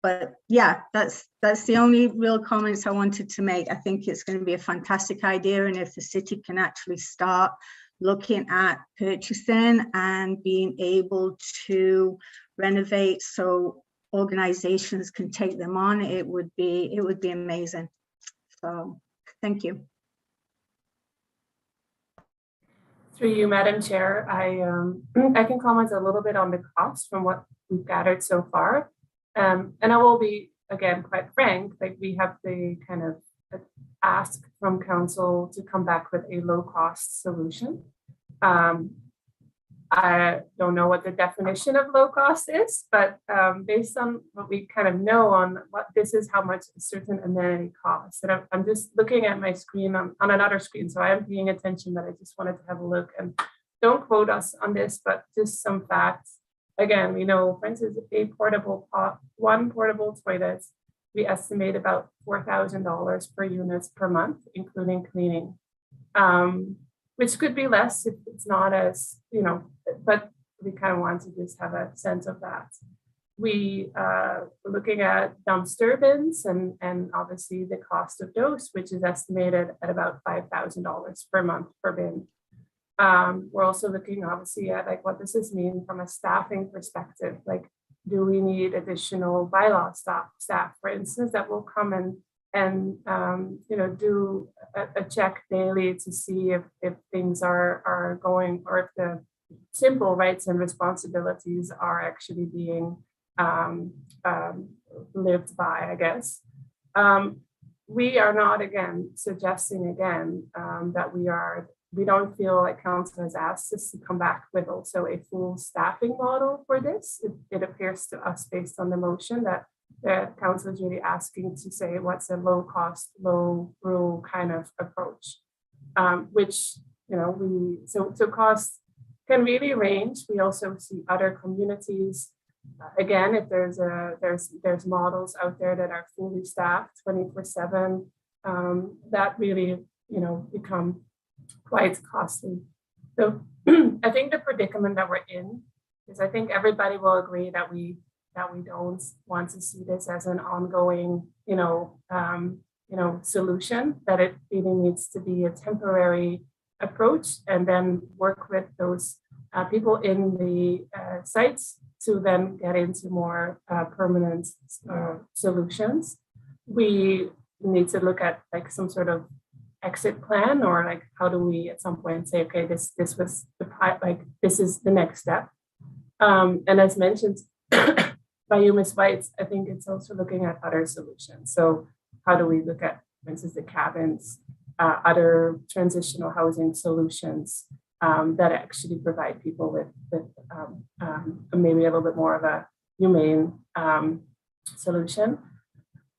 But yeah, that's the only real comments I wanted to make. I think it's going to be a fantastic idea, and if the city can actually start looking at purchasing and being able to renovate so organizations can take them on, it would be amazing. So thank you. Through you, Madam Chair, I can comment a little bit on the cost from what we've gathered so far. And I will be, again, quite frank, like we have the kind of ask from Council to come back with a low cost solution. I don't know what the definition of low cost is, but based on what we kind of know on what this is, how much a certain amenity costs. And I'm just looking at my screen on another screen, so I am paying attention, but I just wanted to have a look. And don't quote us on this, but just some facts. Again, we know, for instance, one portable toilet, we estimate about $4,000 per unit per month, including cleaning. Which could be less if it's not as, but we kind of want to just have a sense of that. We are looking at dumpster bins and obviously the cost of those, which is estimated at about $5,000 per month per bin. We're also looking obviously at like, what does this mean from a staffing perspective? Like, do we need additional bylaw staff, for instance, that will come and do a check daily to see if things are going, or if the simple rights and responsibilities are actually being lived by, I guess. We are not, again, suggesting that we don't feel like Council has asked us to come back with also a full staffing model for this. It appears to us, based on the motion, that the Council is really asking to say what's a low cost, low rule kind of approach, which, so costs can really range. We also see other communities. Again, if there's models out there that are fully staffed 24/7, that really, become quite costly. So I think the predicament that we're in is, I think everybody will agree that we don't want to see this as an ongoing, solution, that it really needs to be a temporary approach, and then work with those people in the sites to then get into more permanent solutions. We need to look at like some sort of exit plan, or like, how do we at some point say, okay, this was this is the next step. And as mentioned by you, Ms. White, I think it's also looking at other solutions. So how do we look at, for instance, the cabins, other transitional housing solutions that actually provide people with maybe a little bit more of a humane solution.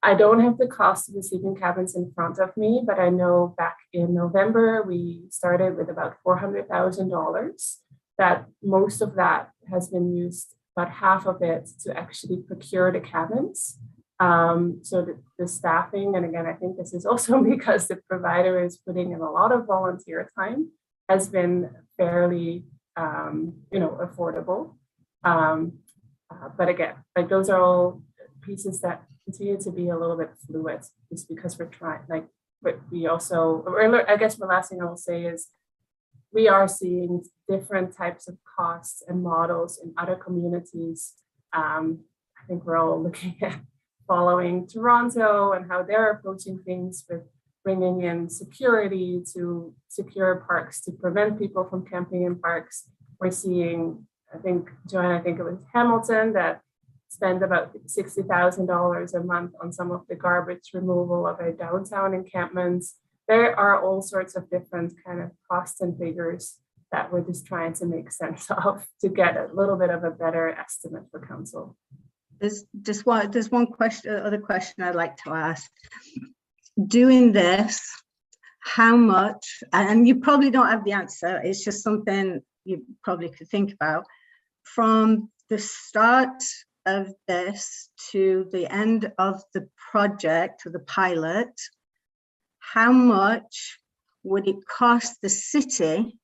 I don't have the cost of the sleeping cabins in front of me, but I know back in November, we started with about $400,000, that most of that has been used, about half of it, to actually procure the cabins. So the staffing, and again, I think this is also because the provider is putting in a lot of volunteer time, has been fairly, affordable. But again, like, those are all pieces that continue to be a little bit fluid, just because we're trying, like, but we also, or I guess the last thing I will say is, we are seeing different types of costs and models in other communities. I think we're all looking at following Toronto and how they're approaching things with bringing in security to secure parks to prevent people from camping in parks. We're seeing, I think, Joanne, I think it was Hamilton that spend about $60,000 a month on some of the garbage removal of a downtown encampments. There are all sorts of different kind of costs and figures that we're just trying to make sense of to get a little bit of a better estimate for Council. There's one other question I'd like to ask. Doing this, how much, and you probably don't have the answer, it's just something you probably could think about, from the start of this to the end of the project or the pilot, how much would it cost the city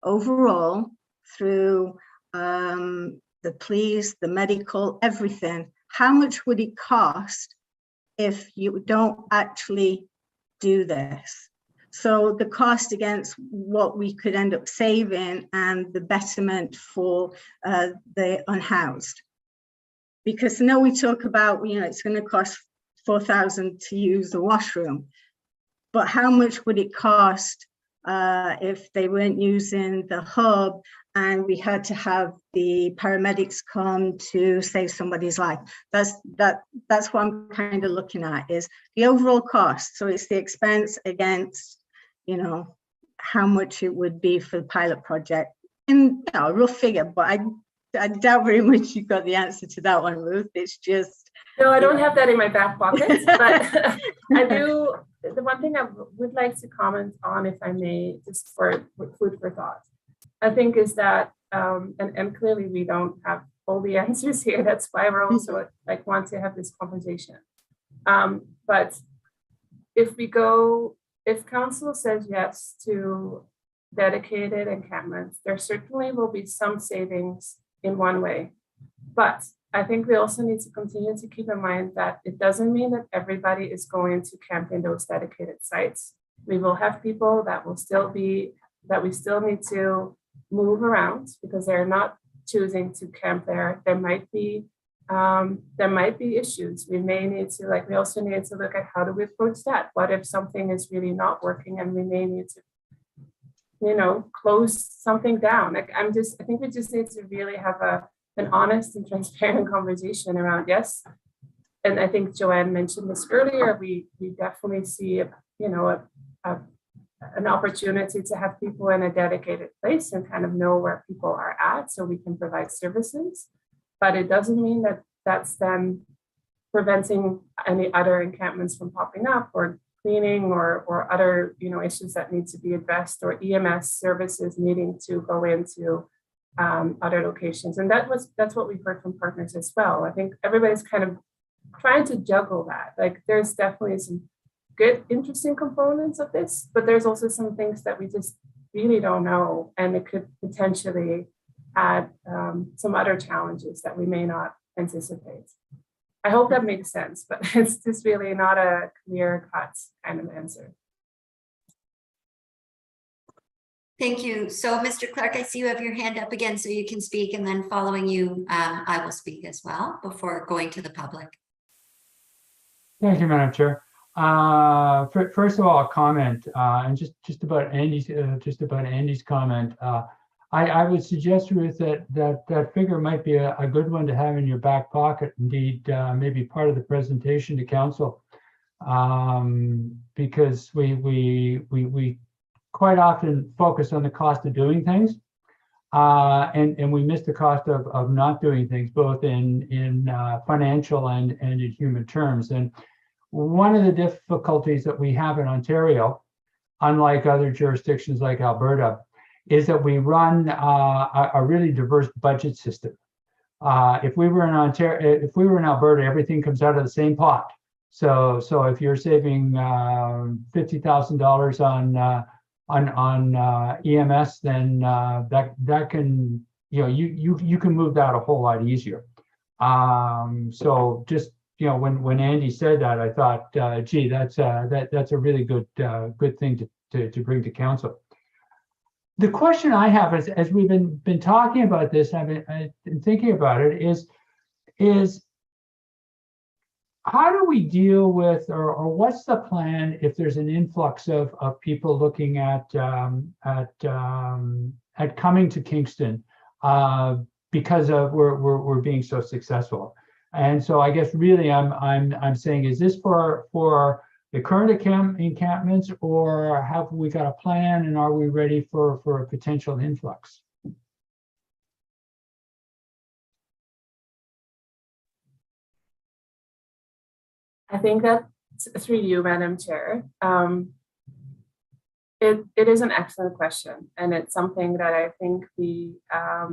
overall through the police, the medical, everything? How much would it cost if you don't actually do this? So the cost against what we could end up saving and the betterment for the unhoused. Because now we talk about, it's going to cost $4,000 to use the washroom, but how much would it cost if they weren't using the hub and we had to have the paramedics come to save somebody's life. That's what I'm kind of looking at, is the overall cost. So it's the expense against, you know, how much it would be for the pilot project. In, you know, a rough figure, but I doubt very much you've got the answer to that one, Ruth. It's just... No, I don't have that in my back pocket, but I do. The one thing I would like to comment on, if I may, just for food for thought, I think is that, and clearly we don't have all the answers here. That's why we're also like want to have this conversation. But if council says yes to dedicated encampments, there certainly will be some savings in one way. But I think we also need to continue to keep in mind that it doesn't mean that everybody is going to camp in those dedicated sites. We will have people that will still be, that we still need to move around because they're not choosing to camp there. There might be issues. We may need to, like, we also need to look at how do we approach that? What if something is really not working and we may need to, you know, close something down? Like, I think we just need to really have an honest and transparent conversation around, yes. And I think Joanne mentioned this earlier, we definitely see, you know, an opportunity to have people in a dedicated place and kind of know where people are at so we can provide services. But it doesn't mean that that's then preventing any other encampments from popping up, or cleaning, or other, you know, issues that need to be addressed, or EMS services needing to go into other locations. And that's what we've heard from partners as well. I think everybody's kind of trying to juggle that. Like, there's definitely some good, interesting components of this, but there's also some things that we just really don't know, and it could potentially add some other challenges that we may not anticipate. I hope that makes sense, but it's just really not a clear-cut kind of answer. Thank you. So, Mr. Clark, I see you have your hand up again, so you can speak, and then following you, I will speak as well before going to the public. Thank you, Madam Chair. First of all, a comment, and just about Andy's comment. I would suggest, Ruth, that figure might be a good one to have in your back pocket. Indeed, maybe part of the presentation to council, because we quite often focus on the cost of doing things, and we miss the cost of not doing things, both in financial and in human terms. And one of the difficulties that we have in Ontario, unlike other jurisdictions like Alberta, is that we run a really diverse budget system. If we were in Alberta, everything comes out of the same pot. So if you're saving $50,000 on EMS, then that can, you know, you can move that a whole lot easier. So just, you know, when Andy said that, I thought, gee, that's a really good thing to bring to council. The question I have is, as we've been talking about this, I've been thinking about it, is how do we deal with, or what's the plan if there's an influx of people looking at coming to Kingston because of we're being so successful? And so I guess really I'm saying, is this for the current encampments, or have we got a plan, and are we ready for a potential influx? I think that through you, Madam Chair, it is an excellent question, and it's something that I think we, I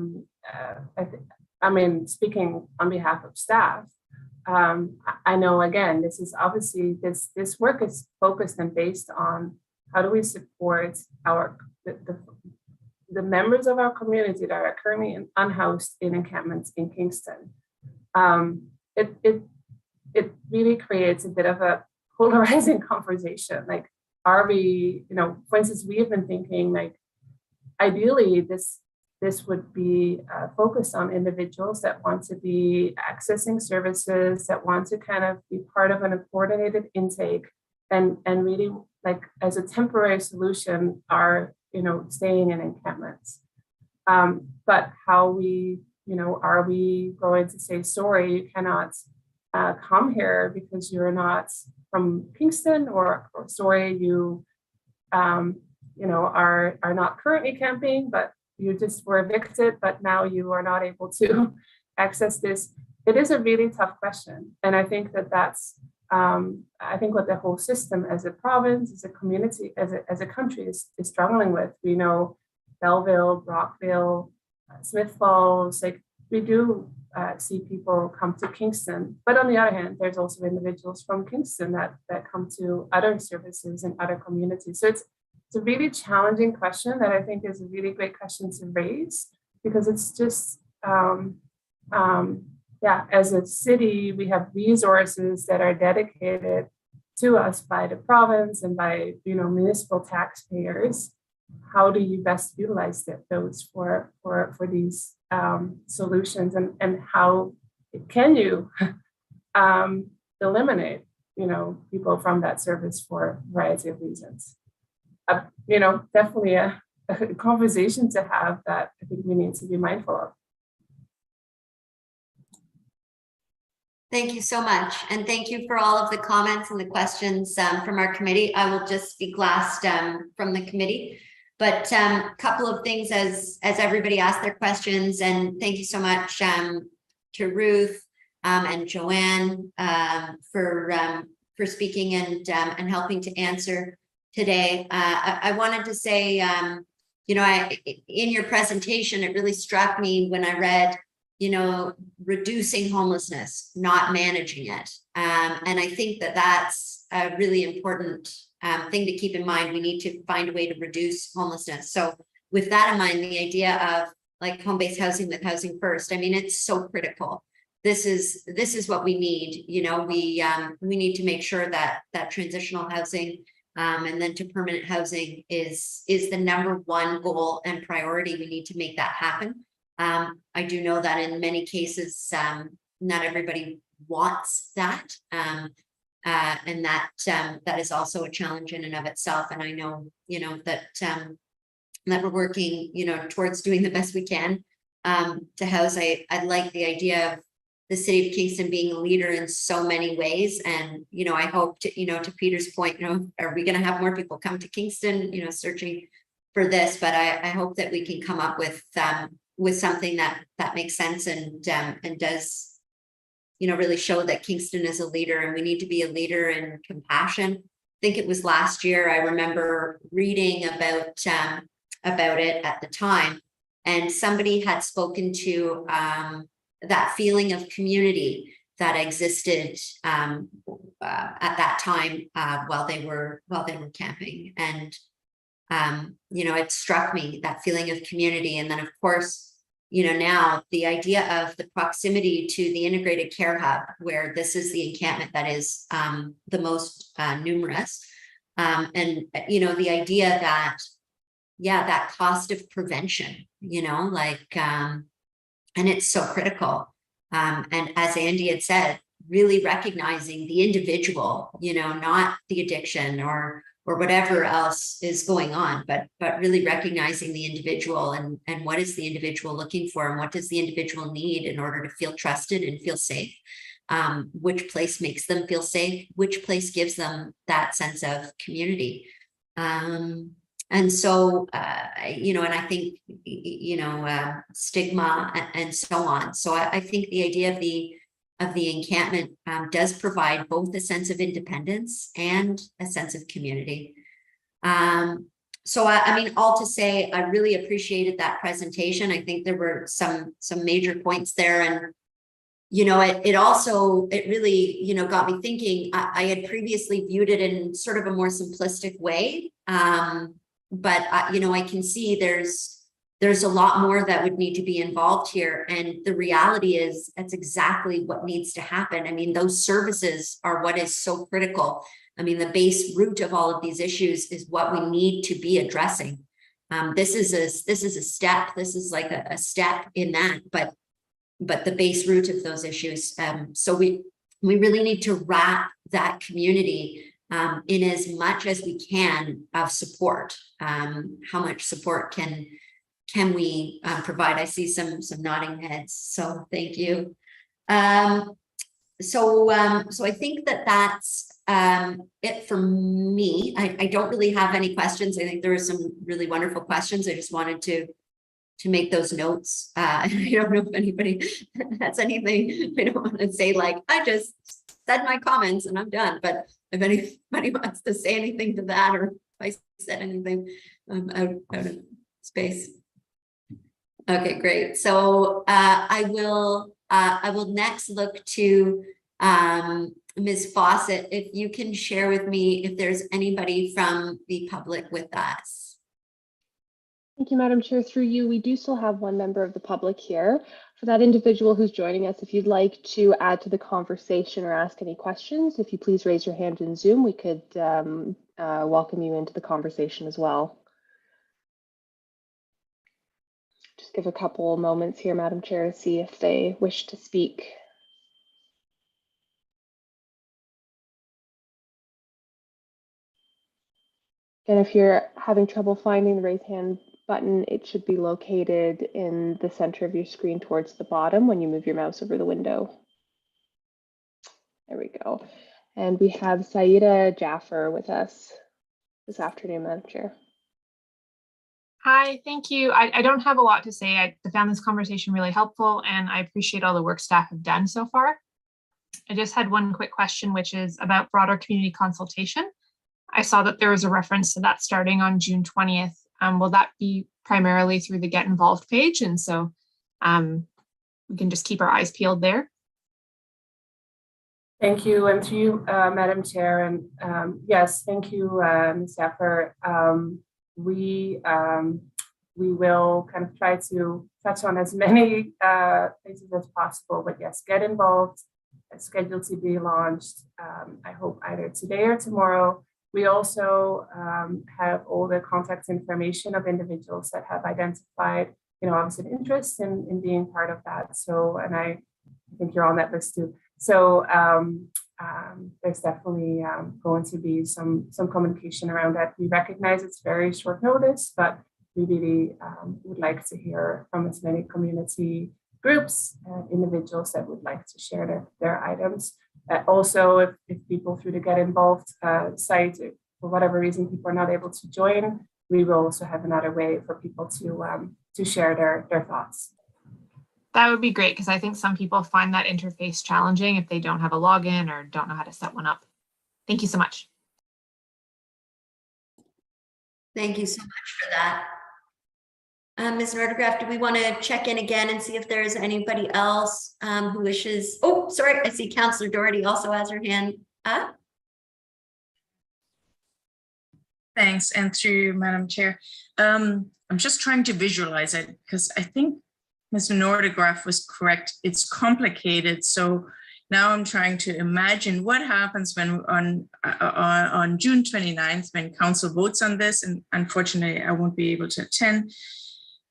mean, speaking on behalf of staff, I know, again, this is obviously, this work is focused and based on how do we support the members of our community that are currently unhoused in encampments in Kingston. It really creates a bit of a polarizing conversation. Like, are we, you know, for instance, we have been thinking, like, ideally this would be focused on individuals that want to be accessing services, that want to kind of be part of a coordinated intake, and really like as a temporary solution, are, staying in encampments. But how we, are we going to say, sorry, you cannot come here because you're not from Kingston, or sorry, you, are not currently camping, but you just were evicted, but now you are not able to access this. It is a really tough question. And I think that's, I think what the whole system as a province, as a community, as a country is struggling with. We know Belleville, Brockville, Smith Falls, like we do see people come to Kingston. But on the other hand, there's also individuals from Kingston that come to other services in other communities. So it's a really challenging question that I think is a really great question to raise, because it's just, yeah, as a city, we have resources that are dedicated to us by the province and by, municipal taxpayers. How do you best utilize those for these solutions, and how can you eliminate, people from that service for a variety of reasons? Definitely a conversation to have that I think we need to be mindful of. Thank you so much. And thank you for all of the comments and the questions from our committee. I will just speak last from the committee, but a couple of things as everybody asked their questions. And thank you so much to Ruth and Joanne for speaking and helping to answer today. I wanted to say, in your presentation, it really struck me when I read, reducing homelessness, not managing it. And I think that's a really important thing to keep in mind. We need to find a way to reduce homelessness. So with that in mind, the idea of like home-based housing with Housing First, I mean, it's so critical. This is what we need. We need to make sure that transitional housing and then to permanent housing is the #1 goal and priority. We need to make that happen. I do know that in many cases, not everybody wants that. And that is also a challenge in and of itself. And I know, that we're working, towards doing the best we can to house. I like the idea of the city of Kingston being a leader in so many ways. And, I hope to, to Peter's point, are we going to have more people come to Kingston, searching for this? But I hope that we can come up with something that makes sense and does, really show that Kingston is a leader, and we need to be a leader in compassion. I think it was last year, I remember reading about it at the time, and somebody had spoken to that feeling of community that existed at that time while they were camping. And it struck me, that feeling of community. And then of course, now the idea of the proximity to the integrated care hub, where this is the encampment that is the most numerous. And, the idea that, that cost of prevention, and it's so critical. And as Andy had said, really recognizing the individual, not the addiction or whatever else is going on, but really recognizing the individual and what is the individual looking for, and what does the individual need in order to feel trusted and feel safe. Which place makes them feel safe? Which place gives them that sense of community? And so, and I think, stigma and so on. So I think the idea of the encampment does provide both a sense of independence and a sense of community. So I mean, all to say, I really appreciated that presentation. I think there were some major points there, and it really got me thinking. I had previously viewed it in sort of a more simplistic way, but I can see there's a lot more that would need to be involved here. And the reality is that's exactly what needs to happen. I mean, those services are what is so critical. I mean, the base root of all of these issues is what we need to be addressing. This is a step. This is like a step in that, but the base root of those issues. So we really need to wrap that community in as much as we can of support. How much support can we provide? I see some nodding heads, so thank you. So I think that's it for me. I don't really have any questions. I think there were some really wonderful questions. I just wanted to make those notes. I don't know if anybody has anything. I don't want to say like, I just said my comments and I'm done. But if anybody wants to say anything to that, or if I said anything out of space. Okay, great. So I will next look to Ms. Fawcett, if you can share with me if there's anybody from the public with us. Thank you, Madam Chair. Through you, we do still have one member of the public here. For that individual who's joining us, if you'd like to add to the conversation or ask any questions, if you please raise your hand in Zoom, we could welcome you into the conversation as well. Just give a couple moments here, Madam Chair, to see if they wish to speak. And if you're having trouble finding the raise hand button, it should be located in the center of your screen towards the bottom when you move your mouse over the window. There we go. And we have Saida Jaffer with us this afternoon, Madam Chair. Hi, thank you. I don't have a lot to say. I found this conversation really helpful and I appreciate all the work staff have done so far. I just had one quick question, which is about broader community consultation. I saw that there was a reference to that starting on June 20th. Will that be primarily through the Get Involved page? And so we can just keep our eyes peeled there. Thank you, and to you, Madam Chair, and yes, thank you, Ms. Jaffer. We will kind of try to touch on as many places as possible, but yes, Get Involved, scheduled to be launched, I hope either today or tomorrow. We also have all the contact information of individuals that have identified, obviously an interest in being part of that. So, and I think you're on that list too. So there's definitely going to be some communication around that. We recognize it's very short notice, but we really would like to hear from as many community groups and individuals that would like to share their items. Also, if people through the Get Involved site, for whatever reason, people are not able to join, we will also have another way for people to share their thoughts. That would be great, because I think some people find that interface challenging if they don't have a login or don't know how to set one up. Thank you so much. Thank you so much for that. Ms. Nordegraff, do we want to check in again and see if there's anybody else who wishes? Oh, sorry, I see Councillor Doherty also has her hand up. Thanks, and through Madam Chair. I'm just trying to visualize it because I think Mr. Nordegraff was correct. It's complicated. So now I'm trying to imagine what happens when on June 29th, when Council votes on this, and unfortunately I won't be able to attend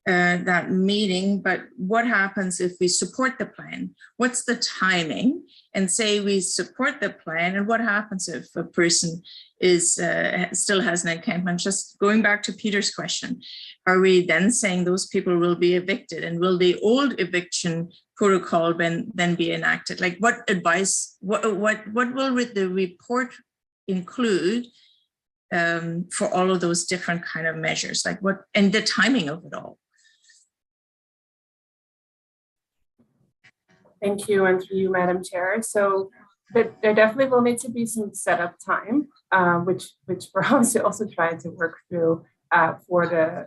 that meeting, but what happens if we support the plan? What's the timing? And say we support the plan, and what happens if a person is still has an encampment? Just going back to Peter's question, are we then saying those people will be evicted, and will the old eviction protocol then be enacted? Like, what advice, what will the report include for all of those different kind of measures? Like what, and the timing of it all? Thank you, and through you, Madam Chair. So there definitely will need to be some setup time, which we're also trying to work through for the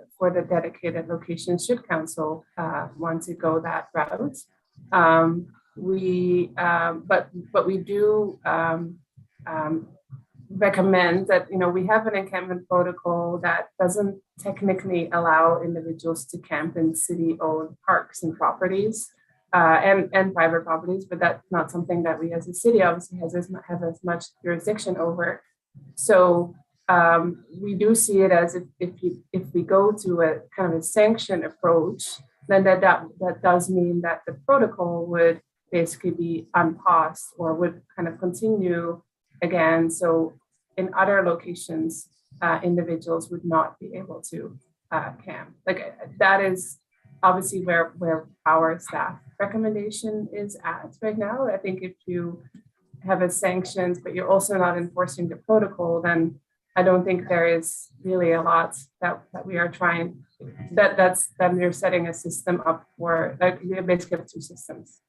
dedicated locations should Council want to go that route. But we do recommend that we have an encampment protocol that doesn't technically allow individuals to camp in city-owned parks and properties. And private properties, but that's not something that we as a city obviously have as much jurisdiction over. So we do see it as if we go to a kind of a sanctioned approach, then that does mean that the protocol would basically be unpaused or would kind of continue again. So in other locations, individuals would not be able to camp. Like that is obviously where our staff recommendation is at right now. I think if you have a sanctions, but you're also not enforcing the protocol, then I don't think there is really a lot that we are trying. Then you're setting a system up for, like, you basically have two systems.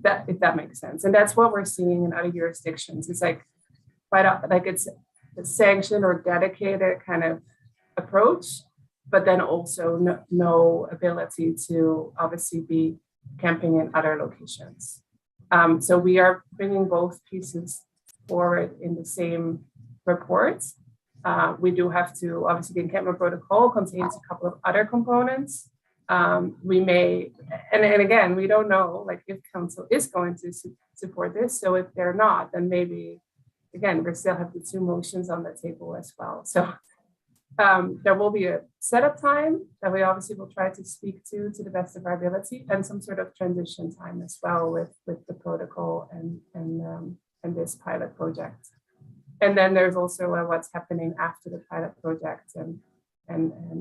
That, if that makes sense, and that's what we're seeing in other jurisdictions. It's like it's a sanctioned or dedicated kind of approach, but then also no ability to obviously be camping in other locations. So we are bringing both pieces forward in the same report. We do have to, obviously the Encampment Protocol contains a couple of other components. We may, and again, we don't know like if Council is going to support this. So if they're not, then maybe, again, we still have the two motions on the table as well. So there will be a setup time that we obviously will try to speak to the best of our ability, and some sort of transition time as well with the protocol and this pilot project. And then there's also what's happening after the pilot project and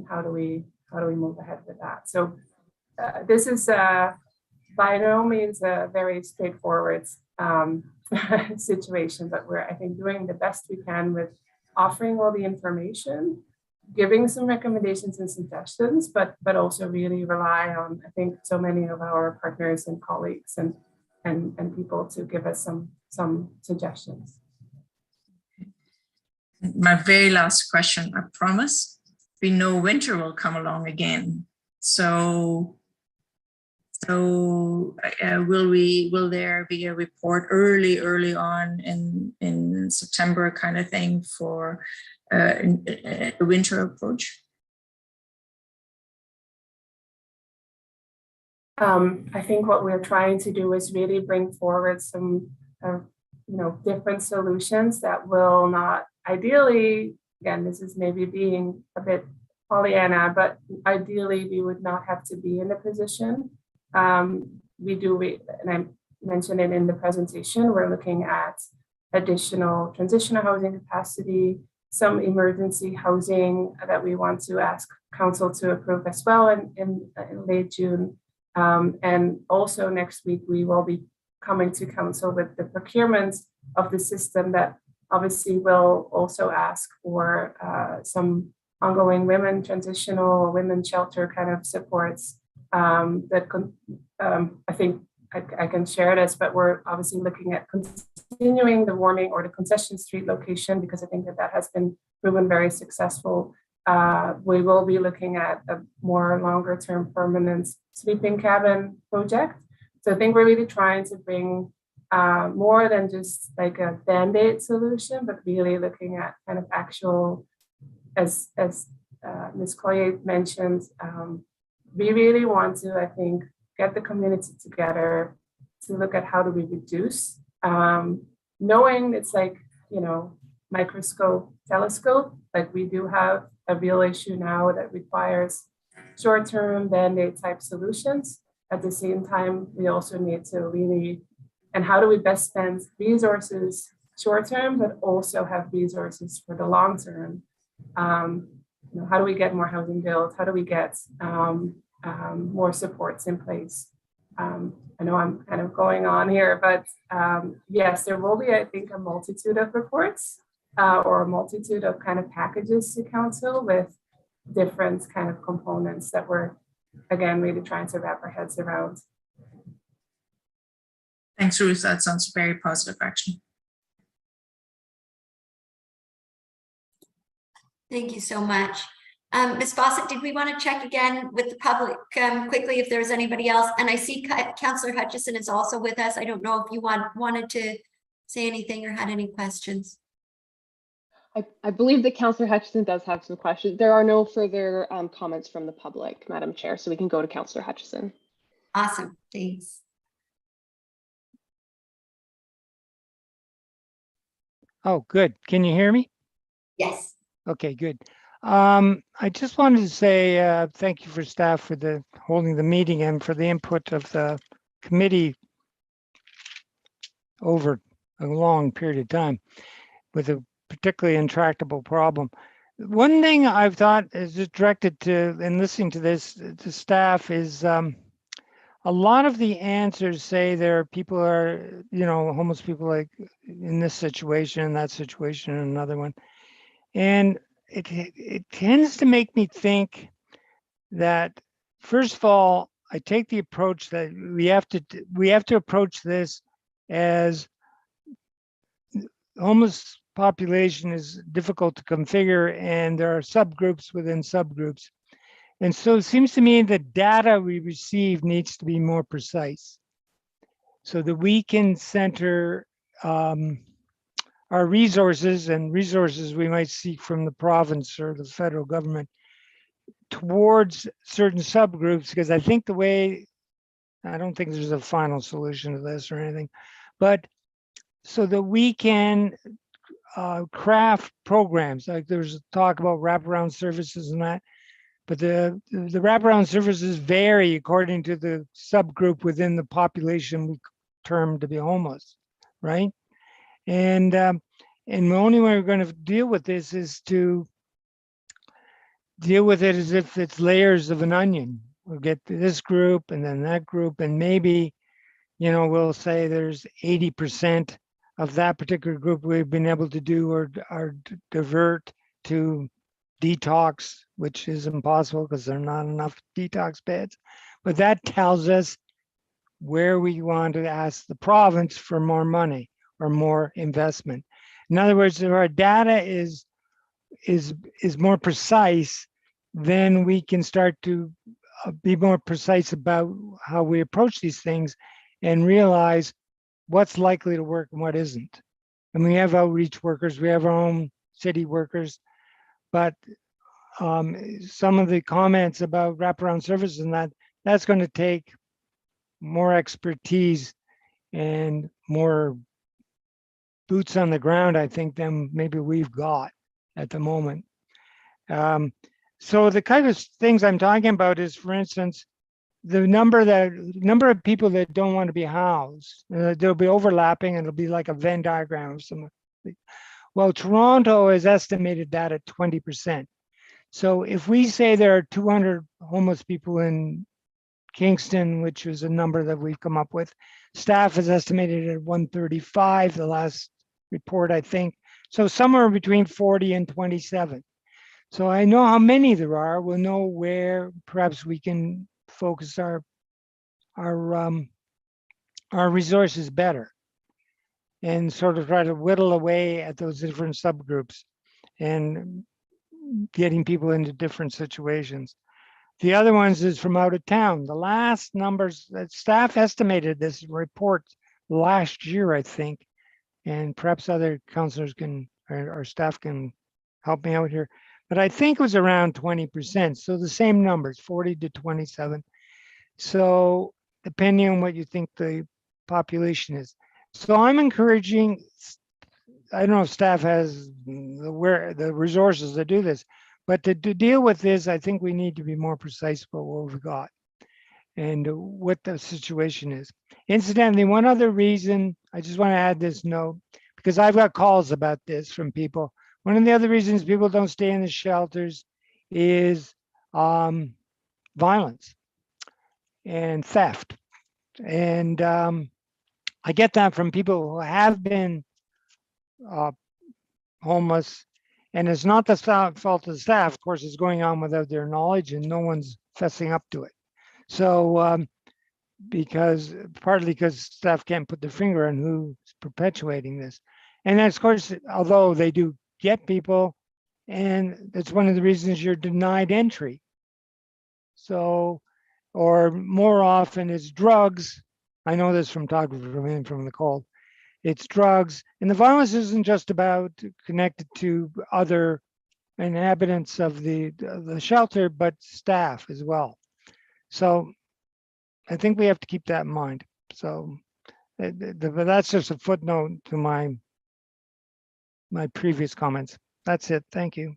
how do we move ahead with that. So this is by no means a very straightforward situation, but we're, I think, doing the best we can with offering all the information, giving some recommendations and suggestions, but also really rely on, I think, so many of our partners and colleagues and people to give us some suggestions. My very last question, I promise. We know winter will come along again. So will there be a report early on in September kind of thing for a winter approach? I think what we're trying to do is really bring forward some different solutions that will not, ideally, again, this is maybe being a bit Pollyanna, but ideally we would not have to be in a position. And I mentioned it in the presentation, we're looking at additional transitional housing capacity, some emergency housing that we want to ask Council to approve as well in late June. And also next week, we will be coming to Council with the procurement of the system that obviously will also ask for some ongoing women transitional, women shelter kind of supports I think I can share this, but we're obviously looking at continuing the warming or the Concession Street location, because I think that has been proven very successful. We will be looking at a more longer term permanent sleeping cabin project. So I think we're really trying to bring more than just like a Band-Aid solution, but really looking at kind of actual, as Ms. Collier mentioned, we really want to, I think, get the community together to look at how do we reduce, knowing it's like, microscope, telescope, like we do have a real issue now that requires short-term Band-Aid type solutions. At the same time, we also need to really, and how do we best spend resources short-term, but also have resources for the long-term? How do we get more housing built? How do we get more supports in place? I know I'm kind of going on here, but yes, there will be, I think, a multitude of reports or a multitude of kind of packages to Council with different kind of components that we're, again, really trying to wrap our heads around. Thanks, Ruth. That sounds very positive, actually. Thank you so much. Ms. Fawcett, did we want to check again with the public quickly if there's anybody else? And I see Councillor Hutchison is also with us. I don't know if you wanted to say anything or had any questions. I believe that Councillor Hutchison does have some questions. There are no further comments from the public, Madam Chair, so we can go to Councillor Hutchison. Awesome, thanks. Oh, good. Can you hear me? Yes. Okay, good. I just wanted to say thank you for staff for holding the meeting and for the input of the committee over a long period of time with a particularly intractable problem. One thing I've thought is just directed to, in listening to this to staff, is a lot of the answers say there are people are, homeless people like in this situation, that situation, and another one. And it tends to make me think that, first of all, I take the approach that we have to approach this as homeless population is difficult to configure, and there are subgroups within subgroups. And so it seems to me the data we receive needs to be more precise so that we can center our resources and resources we might seek from the province or the federal government towards certain subgroups, because I think I don't think there's a final solution to this or anything, but so that we can craft programs. Like there's talk about wraparound services and that, but the wraparound services vary according to the subgroup within the population we term to be homeless, right? And the only way we're going to deal with this is to deal with it as if it's layers of an onion. We'll get to this group and then that group, and maybe, we'll say there's 80% of that particular group we've been able to do or divert to detox, which is impossible because there are not enough detox beds. But that tells us where we want to ask the province for more money or more investment. In other words, if our data is more precise, then we can start to be more precise about how we approach these things and realize what's likely to work and what isn't. And we have outreach workers, we have our own city workers, but some of the comments about wraparound services and that's going to take more expertise and more boots on the ground, I think, than maybe we've got at the moment. So the kind of things I'm talking about is, for instance, the number of people that don't want to be housed. They'll be overlapping, and it'll be like a Venn diagram of some. Well, Toronto has estimated that at 20%. So if we say there are 200 homeless people in Kingston, which is a number that we've come up with, staff has estimated at 135, the last report, I think. So somewhere between 40 and 27. So I know how many there are. We'll know where perhaps we can focus our resources better and sort of try to whittle away at those different subgroups and getting people into different situations. The other ones is from out of town. The last numbers that staff estimated this report last year, I think, and perhaps other counselors or staff can help me out here, but I think it was around 20%. So the same numbers, 40 to 27. So depending on what you think the population is. So I'm encouraging, I don't know if staff has the resources to do this, but to deal with this, I think we need to be more precise about what we've got and what the situation is. Incidentally, one other reason, I just want to add this note, because I've got calls about this from people. One of the other reasons people don't stay in the shelters is violence and theft. And I get that from people who have been homeless, and it's not the fault of the staff. Of course, it's going on without their knowledge, and no one's fessing up to it. So partly because staff can't put their finger on who's perpetuating this. And then, of course, although they do get people, and that's one of the reasons you're denied entry. So, or more often it's drugs. I know this from talking from the cold. It's drugs, and the violence isn't just about connected to other inhabitants of the shelter, but staff as well. So I think we have to keep that in mind. So but that's just a footnote to my previous comments. That's it. Thank you.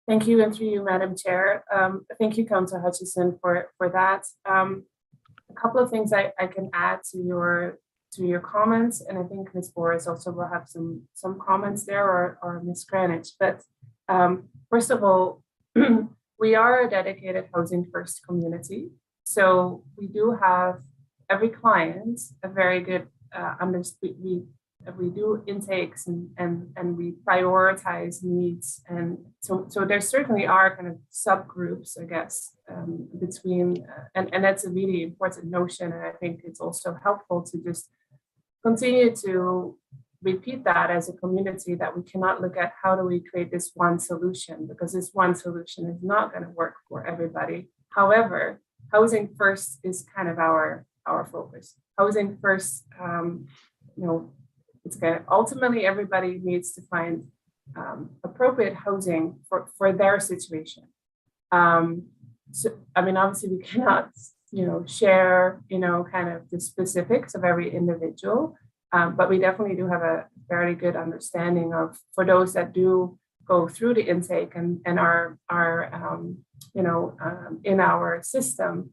Thank you, and through you, Madam Chair. Thank you, Councillor Hutchison, for that. couple of things I can add to your comments, and I think Ms. Boris also will have some comments there, or Ms. Greenwich. But first of all, we are a dedicated housing first community. So we do have every client a very good we do intakes and we prioritize needs. And so there certainly are kind of subgroups, I guess, between, and that's a really important notion. And I think it's also helpful to just continue to repeat that as a community, that we cannot look at how do we create this one solution, because this one solution is not going to work for everybody. However, housing first is kind of our focus. Housing first, it's going to, ultimately everybody needs to find appropriate housing for their situation. So, I mean, obviously we cannot, share, kind of the specifics of every individual, but we definitely do have a very good understanding of, for those that do go through the intake and are in our system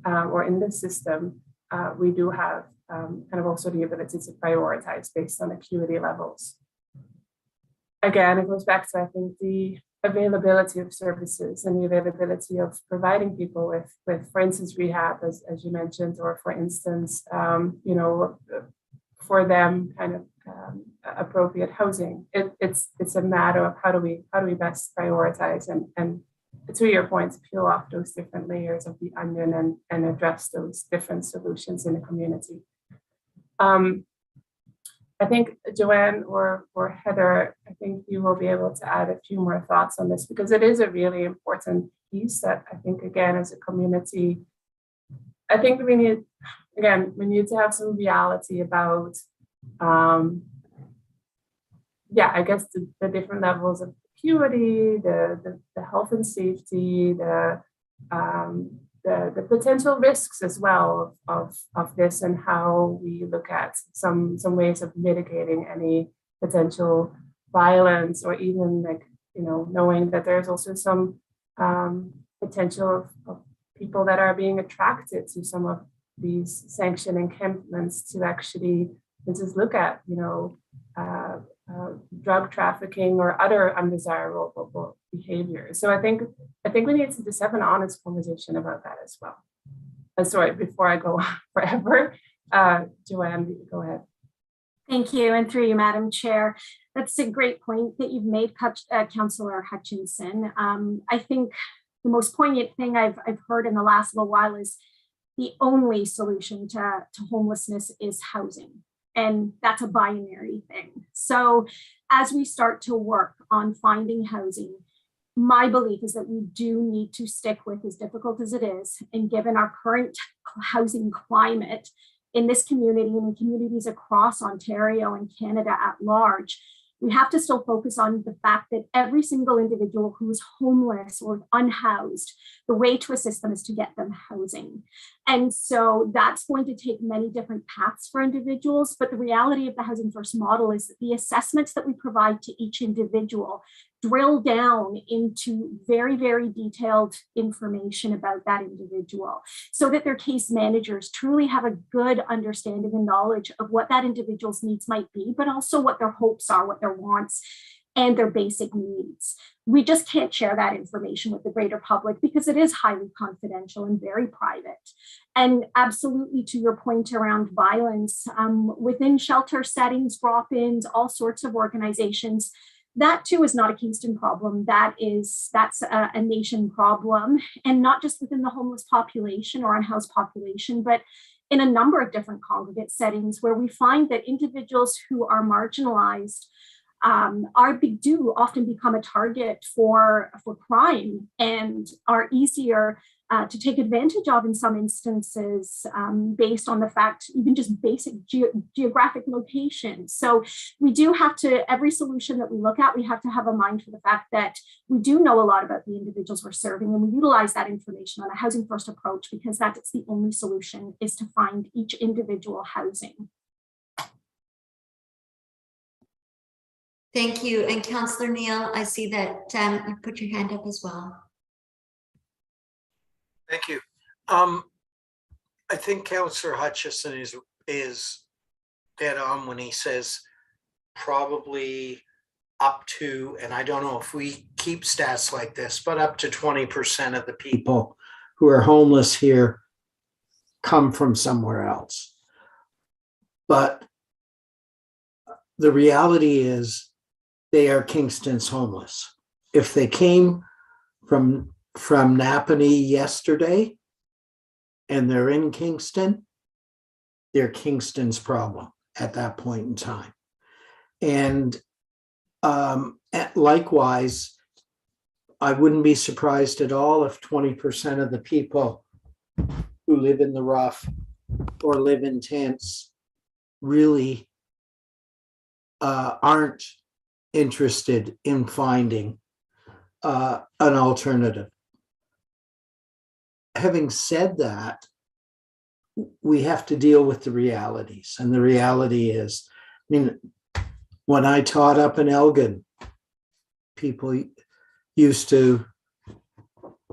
or in this system, we do have kind of also the ability to prioritize based on acuity levels. Again, it goes back to, I think, the availability of services and the availability of providing people with for instance, rehab, as you mentioned, or for instance, for them kind of appropriate housing. It's a matter of how do we best prioritize and to your point, peel off those different layers of the onion and address those different solutions in the community. I think Joanne or Heather, I think you will be able to add a few more thoughts on this, because it is a really important piece that I think, again, as a community, I think we need to have some reality about, I guess the different levels of acuity, the health and safety, the potential risks as well of this, and how we look at some ways of mitigating any potential violence, or even knowing that there's also some potential of people that are being attracted to some of these sanctioned encampments to actually just look at drug trafficking or other undesirable behaviors. So I think we need to just have an honest conversation about that as well. Sorry, before I go on forever, Joanne, go ahead. Thank you, and through you, Madam Chair. That's a great point that you've made, Councillor Hutchinson. I think the most poignant thing I've heard in the last little while is the only solution to homelessness is housing. And that's a binary thing. So as we start to work on finding housing, my belief is that we do need to stick with, as difficult as it is, and given our current housing climate in this community and in communities across Ontario and Canada at large, we have to still focus on the fact that every single individual who is homeless or unhoused, the way to assist them is to get them housing. And so that's going to take many different paths for individuals. But the reality of the Housing First model is that the assessments that we provide to each individual drill down into very, very detailed information about that individual, so that their case managers truly have a good understanding and knowledge of what that individual's needs might be, but also what their hopes are, what their wants, and their basic needs. We just can't share that information with the greater public because it is highly confidential and very private. And absolutely, to your point around violence, within shelter settings, drop-ins, all sorts of organizations, that too is not a Kingston problem. That's a nation problem, and not just within the homeless population or unhoused population, but in a number of different congregate settings where we find that individuals who are marginalized do often become a target for crime and are easier to take advantage of in some instances based on the fact, even just basic geographic location. So we do have to, every solution that we look at, we have to have a mind for the fact that we do know a lot about the individuals we're serving, and we utilize that information on a housing first approach, because that's the only solution, is to find each individual housing. Thank you. And Councillor Neal, I see that you put your hand up as well. Thank you. I think Councillor Hutchison is dead on when he says probably up to, and I don't know if we keep stats like this, but up to 20% of the people who are homeless here come from somewhere else. But the reality is they are Kingston's homeless. If they came from Napanee yesterday and they're in Kingston, they're Kingston's problem at that point in time. And likewise, I wouldn't be surprised at all if 20% of the people who live in the rough or live in tents really aren't interested in finding an alternative. Having said that, we have to deal with the realities. And the reality is, I mean, when I taught up in Elgin, people used to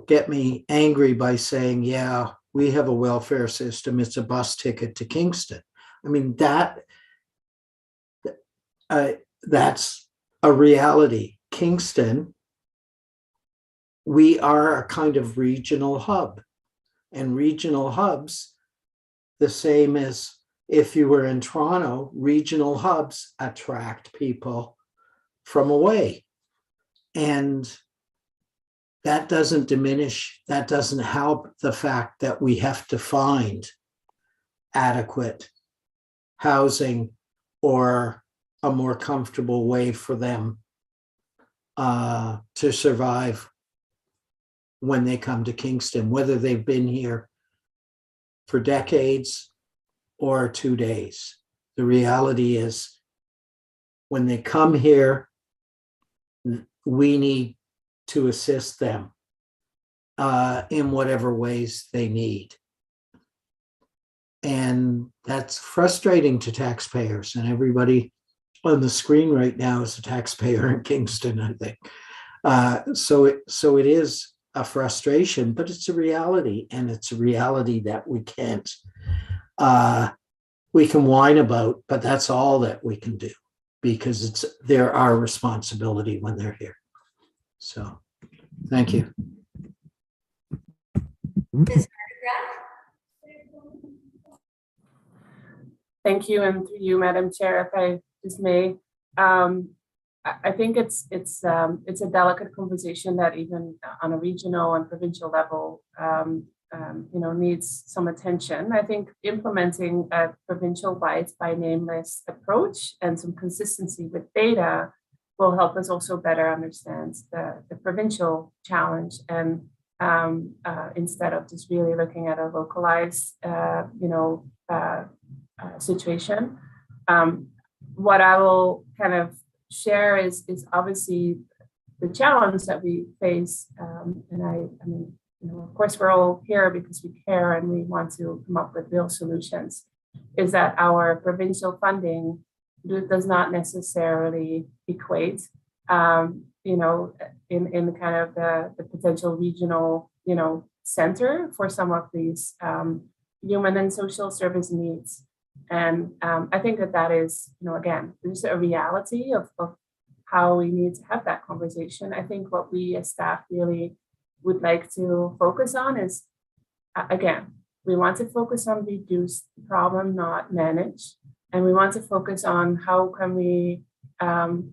get me angry by saying, yeah, we have a welfare system. It's a bus ticket to Kingston. I mean, that's a reality. Kingston, we are a kind of regional hub, and regional hubs, the same as if you were in Toronto, regional hubs attract people from away. And that doesn't diminish, that doesn't help the fact that we have to find adequate housing or a more comfortable way for them to survive when they come to Kingston, whether they've been here for decades or 2 days. The reality is when they come here, we need to assist them in whatever ways they need. And that's frustrating to taxpayers, and everybody on the screen right now is a taxpayer in Kingston, I think. So it is a frustration, but it's a reality, and it's a reality that we can't, we can whine about, but that's all that we can do, because they're our responsibility when they're here. So, thank you. Thank you, and through you, Madam Chair, if I just may, I think it's a delicate conversation that even on a regional and provincial level, needs some attention. I think implementing a provincial by name list approach and some consistency with data will help us also better understand the provincial challenge, and instead of just really looking at a localized, situation. What I will kind of share is obviously the challenge that we face, and I mean, of course, we're all here because we care and we want to come up with real solutions, is that our provincial funding does not necessarily equate, in kind of the potential regional, center for some of these human and social service needs. And I think that is, again, there's a reality of how we need to have that conversation. I think what we as staff really would like to focus on is, again, we want to focus on reduce the problem, not manage. And we want to focus on how can we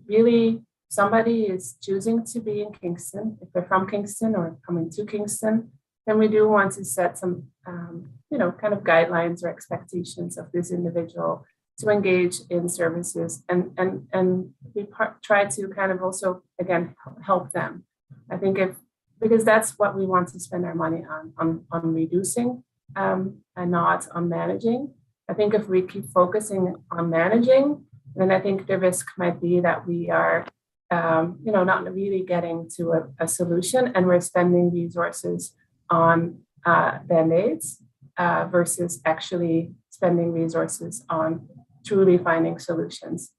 really, somebody is choosing to be in Kingston, if they're from Kingston or coming to Kingston, then we do want to set some, kind of guidelines or expectations of this individual to engage in services, and we try to kind of also, again, help them. I think because that's what we want to spend our money on reducing and not on managing. I think if we keep focusing on managing, then I think the risk might be that we are, not really getting to a solution, and we're spending resources on Band-Aids versus actually spending resources on truly finding solutions.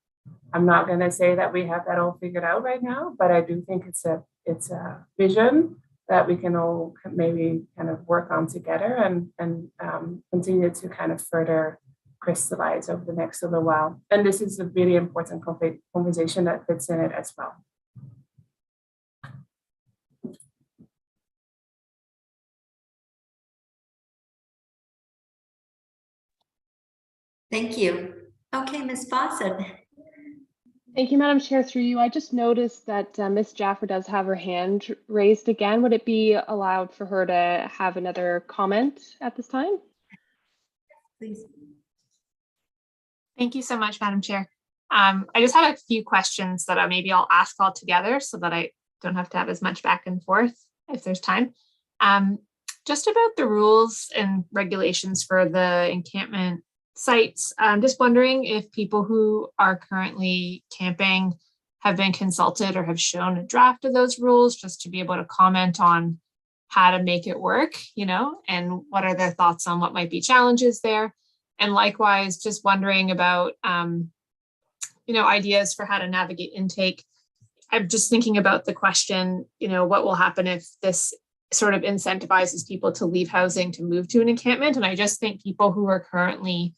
I'm not going to say that we have that all figured out right now, but I do think it's a vision that we can all maybe kind of work on together and continue to kind of further crystallize over the next little while. And this is a really important conversation that fits in it as well. Thank you. Okay, Ms. Fawcett. Thank you, Madam Chair. Through you, I just noticed that Ms. Jaffer does have her hand raised again. Would it be allowed for her to have another comment at this time? Please. Thank you so much, Madam Chair. I just had a few questions that maybe I'll ask all together so that I don't have to have as much back and forth if there's time. Just about the rules and regulations for the encampment sites. I'm just wondering if people who are currently camping have been consulted or have shown a draft of those rules just to be able to comment on how to make it work, and what are their thoughts on what might be challenges there. And likewise, just wondering about, ideas for how to navigate intake. I'm just thinking about the question, what will happen if this sort of incentivizes people to leave housing to move to an encampment? And I just think people who are currently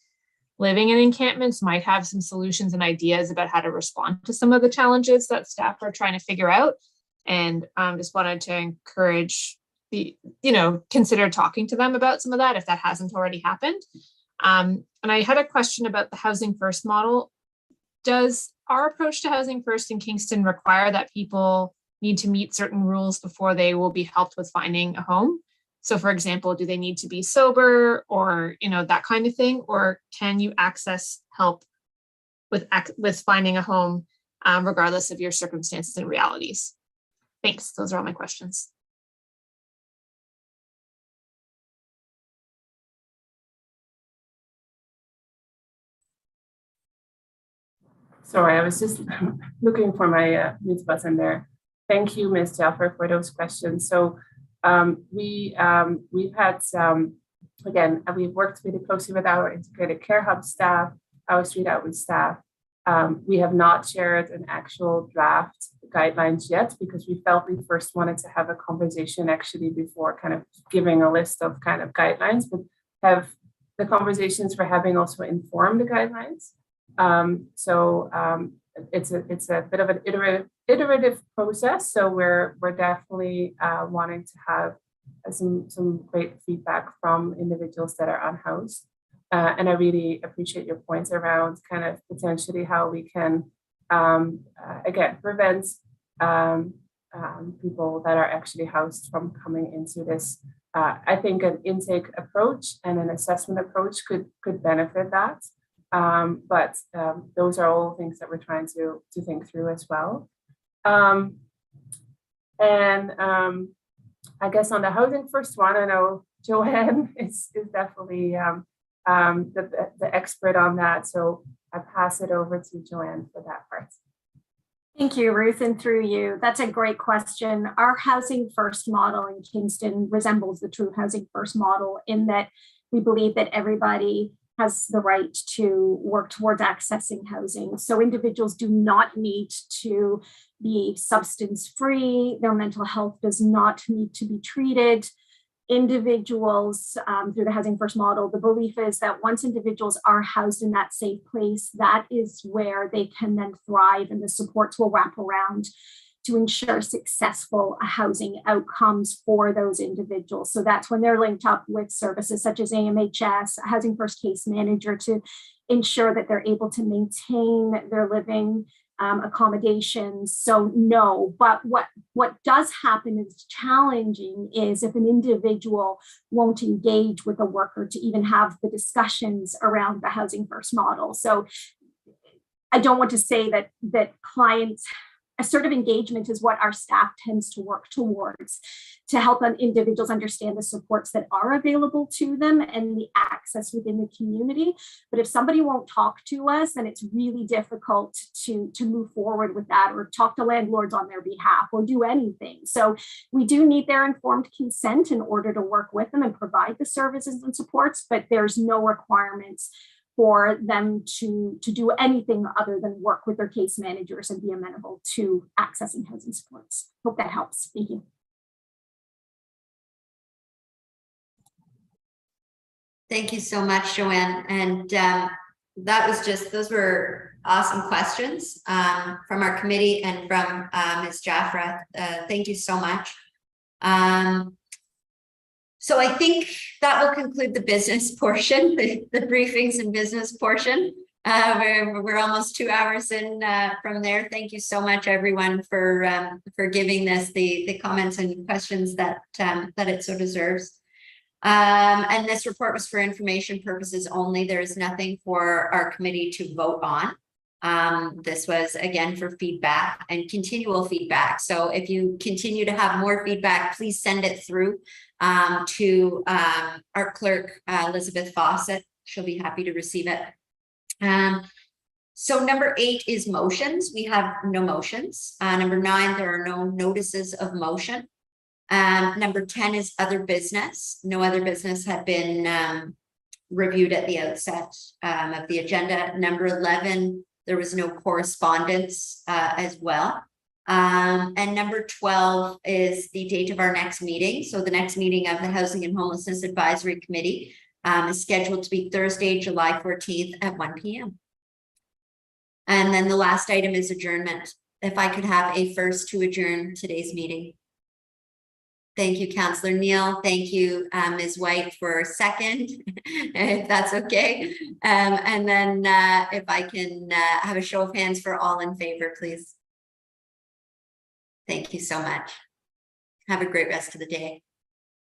living in encampments might have some solutions and ideas about how to respond to some of the challenges that staff are trying to figure out. And just wanted to encourage consider talking to them about some of that if that hasn't already happened. And I had a question about the Housing First model. Does our approach to Housing First in Kingston require that people need to meet certain rules before they will be helped with finding a home? So for example, do they need to be sober or, that kind of thing? Or can you access help with finding a home regardless of your circumstances and realities? Thanks. Those are all my questions. Sorry, I was just looking for my mute button there. Thank you, Ms. Jaffer, for those questions. So we've had again, we've worked really closely with our integrated care hub staff, our street outreach staff. We have not shared an actual draft guidelines yet because we felt we first wanted to have a conversation actually before kind of giving a list of kind of guidelines, but have the conversations we're having also inform the guidelines. It's a bit of an iterative process. So we're definitely wanting to have some great feedback from individuals that are unhoused. And I really appreciate your points around kind of potentially how we can, again, prevent people that are actually housed from coming into this. I think an intake approach and an assessment approach could benefit that. But those are all things that we're trying to think through as well. I guess on the Housing First one, I know Joanne is definitely the expert on that. So I pass it over to Joanne for that part. Thank you, Ruth, and through you. That's a great question. Our Housing First model in Kingston resembles the true Housing First model in that we believe that everybody has the right to work towards accessing housing. So individuals do not need to be substance free. Their mental health does not need to be treated. Individuals through the Housing First model, the belief is that once individuals are housed in that safe place, that is where they can then thrive and the supports will wrap around to ensure successful housing outcomes for those individuals. So that's when they're linked up with services such as AMHS, a Housing First case manager, to ensure that they're able to maintain their living accommodations. So no, but what does happen is challenging is if an individual won't engage with a worker to even have the discussions around the Housing First model. So I don't want to say that clients, assertive engagement is what our staff tends to work towards to help individuals understand the supports that are available to them and the access within the community. But if somebody won't talk to us, then it's really difficult to move forward with that or talk to landlords on their behalf or do anything. So we do need their informed consent in order to work with them and provide the services and supports, but there's no requirements for them to do anything other than work with their case managers and be amenable to accessing housing supports. Hope that helps. Thank you. Thank you so much, Joanne. And those were awesome questions from our committee and from Ms. Jaffra. Thank you so much. So I think that will conclude the business portion, the briefings and business portion. We're almost 2 hours in from there. Thank you so much, everyone, for giving this the comments and questions that it so deserves. And this report was for information purposes only. There is nothing for our committee to vote on. This was again for feedback and continual feedback. So if you continue to have more feedback, please send it through to our clerk, Elizabeth Fawcett. She'll be happy to receive it. So number 8 is motions. We have no motions. Number 9, there are no notices of motion. Number 10 is other business. No other business had been reviewed at the outset of the agenda. Number 11, there was no correspondence as well. And number 12 is the date of our next meeting. So the next meeting of the Housing and Homelessness Advisory Committee is scheduled to be Thursday, July 14th at 1 p.m. And then the last item is adjournment. If I could have a first to adjourn today's meeting. Thank you, Councillor Neal. Thank you, Ms. White, for second, if that's okay. And then if I can have a show of hands for all in favor, please. Thank you so much. Have a great rest of the day.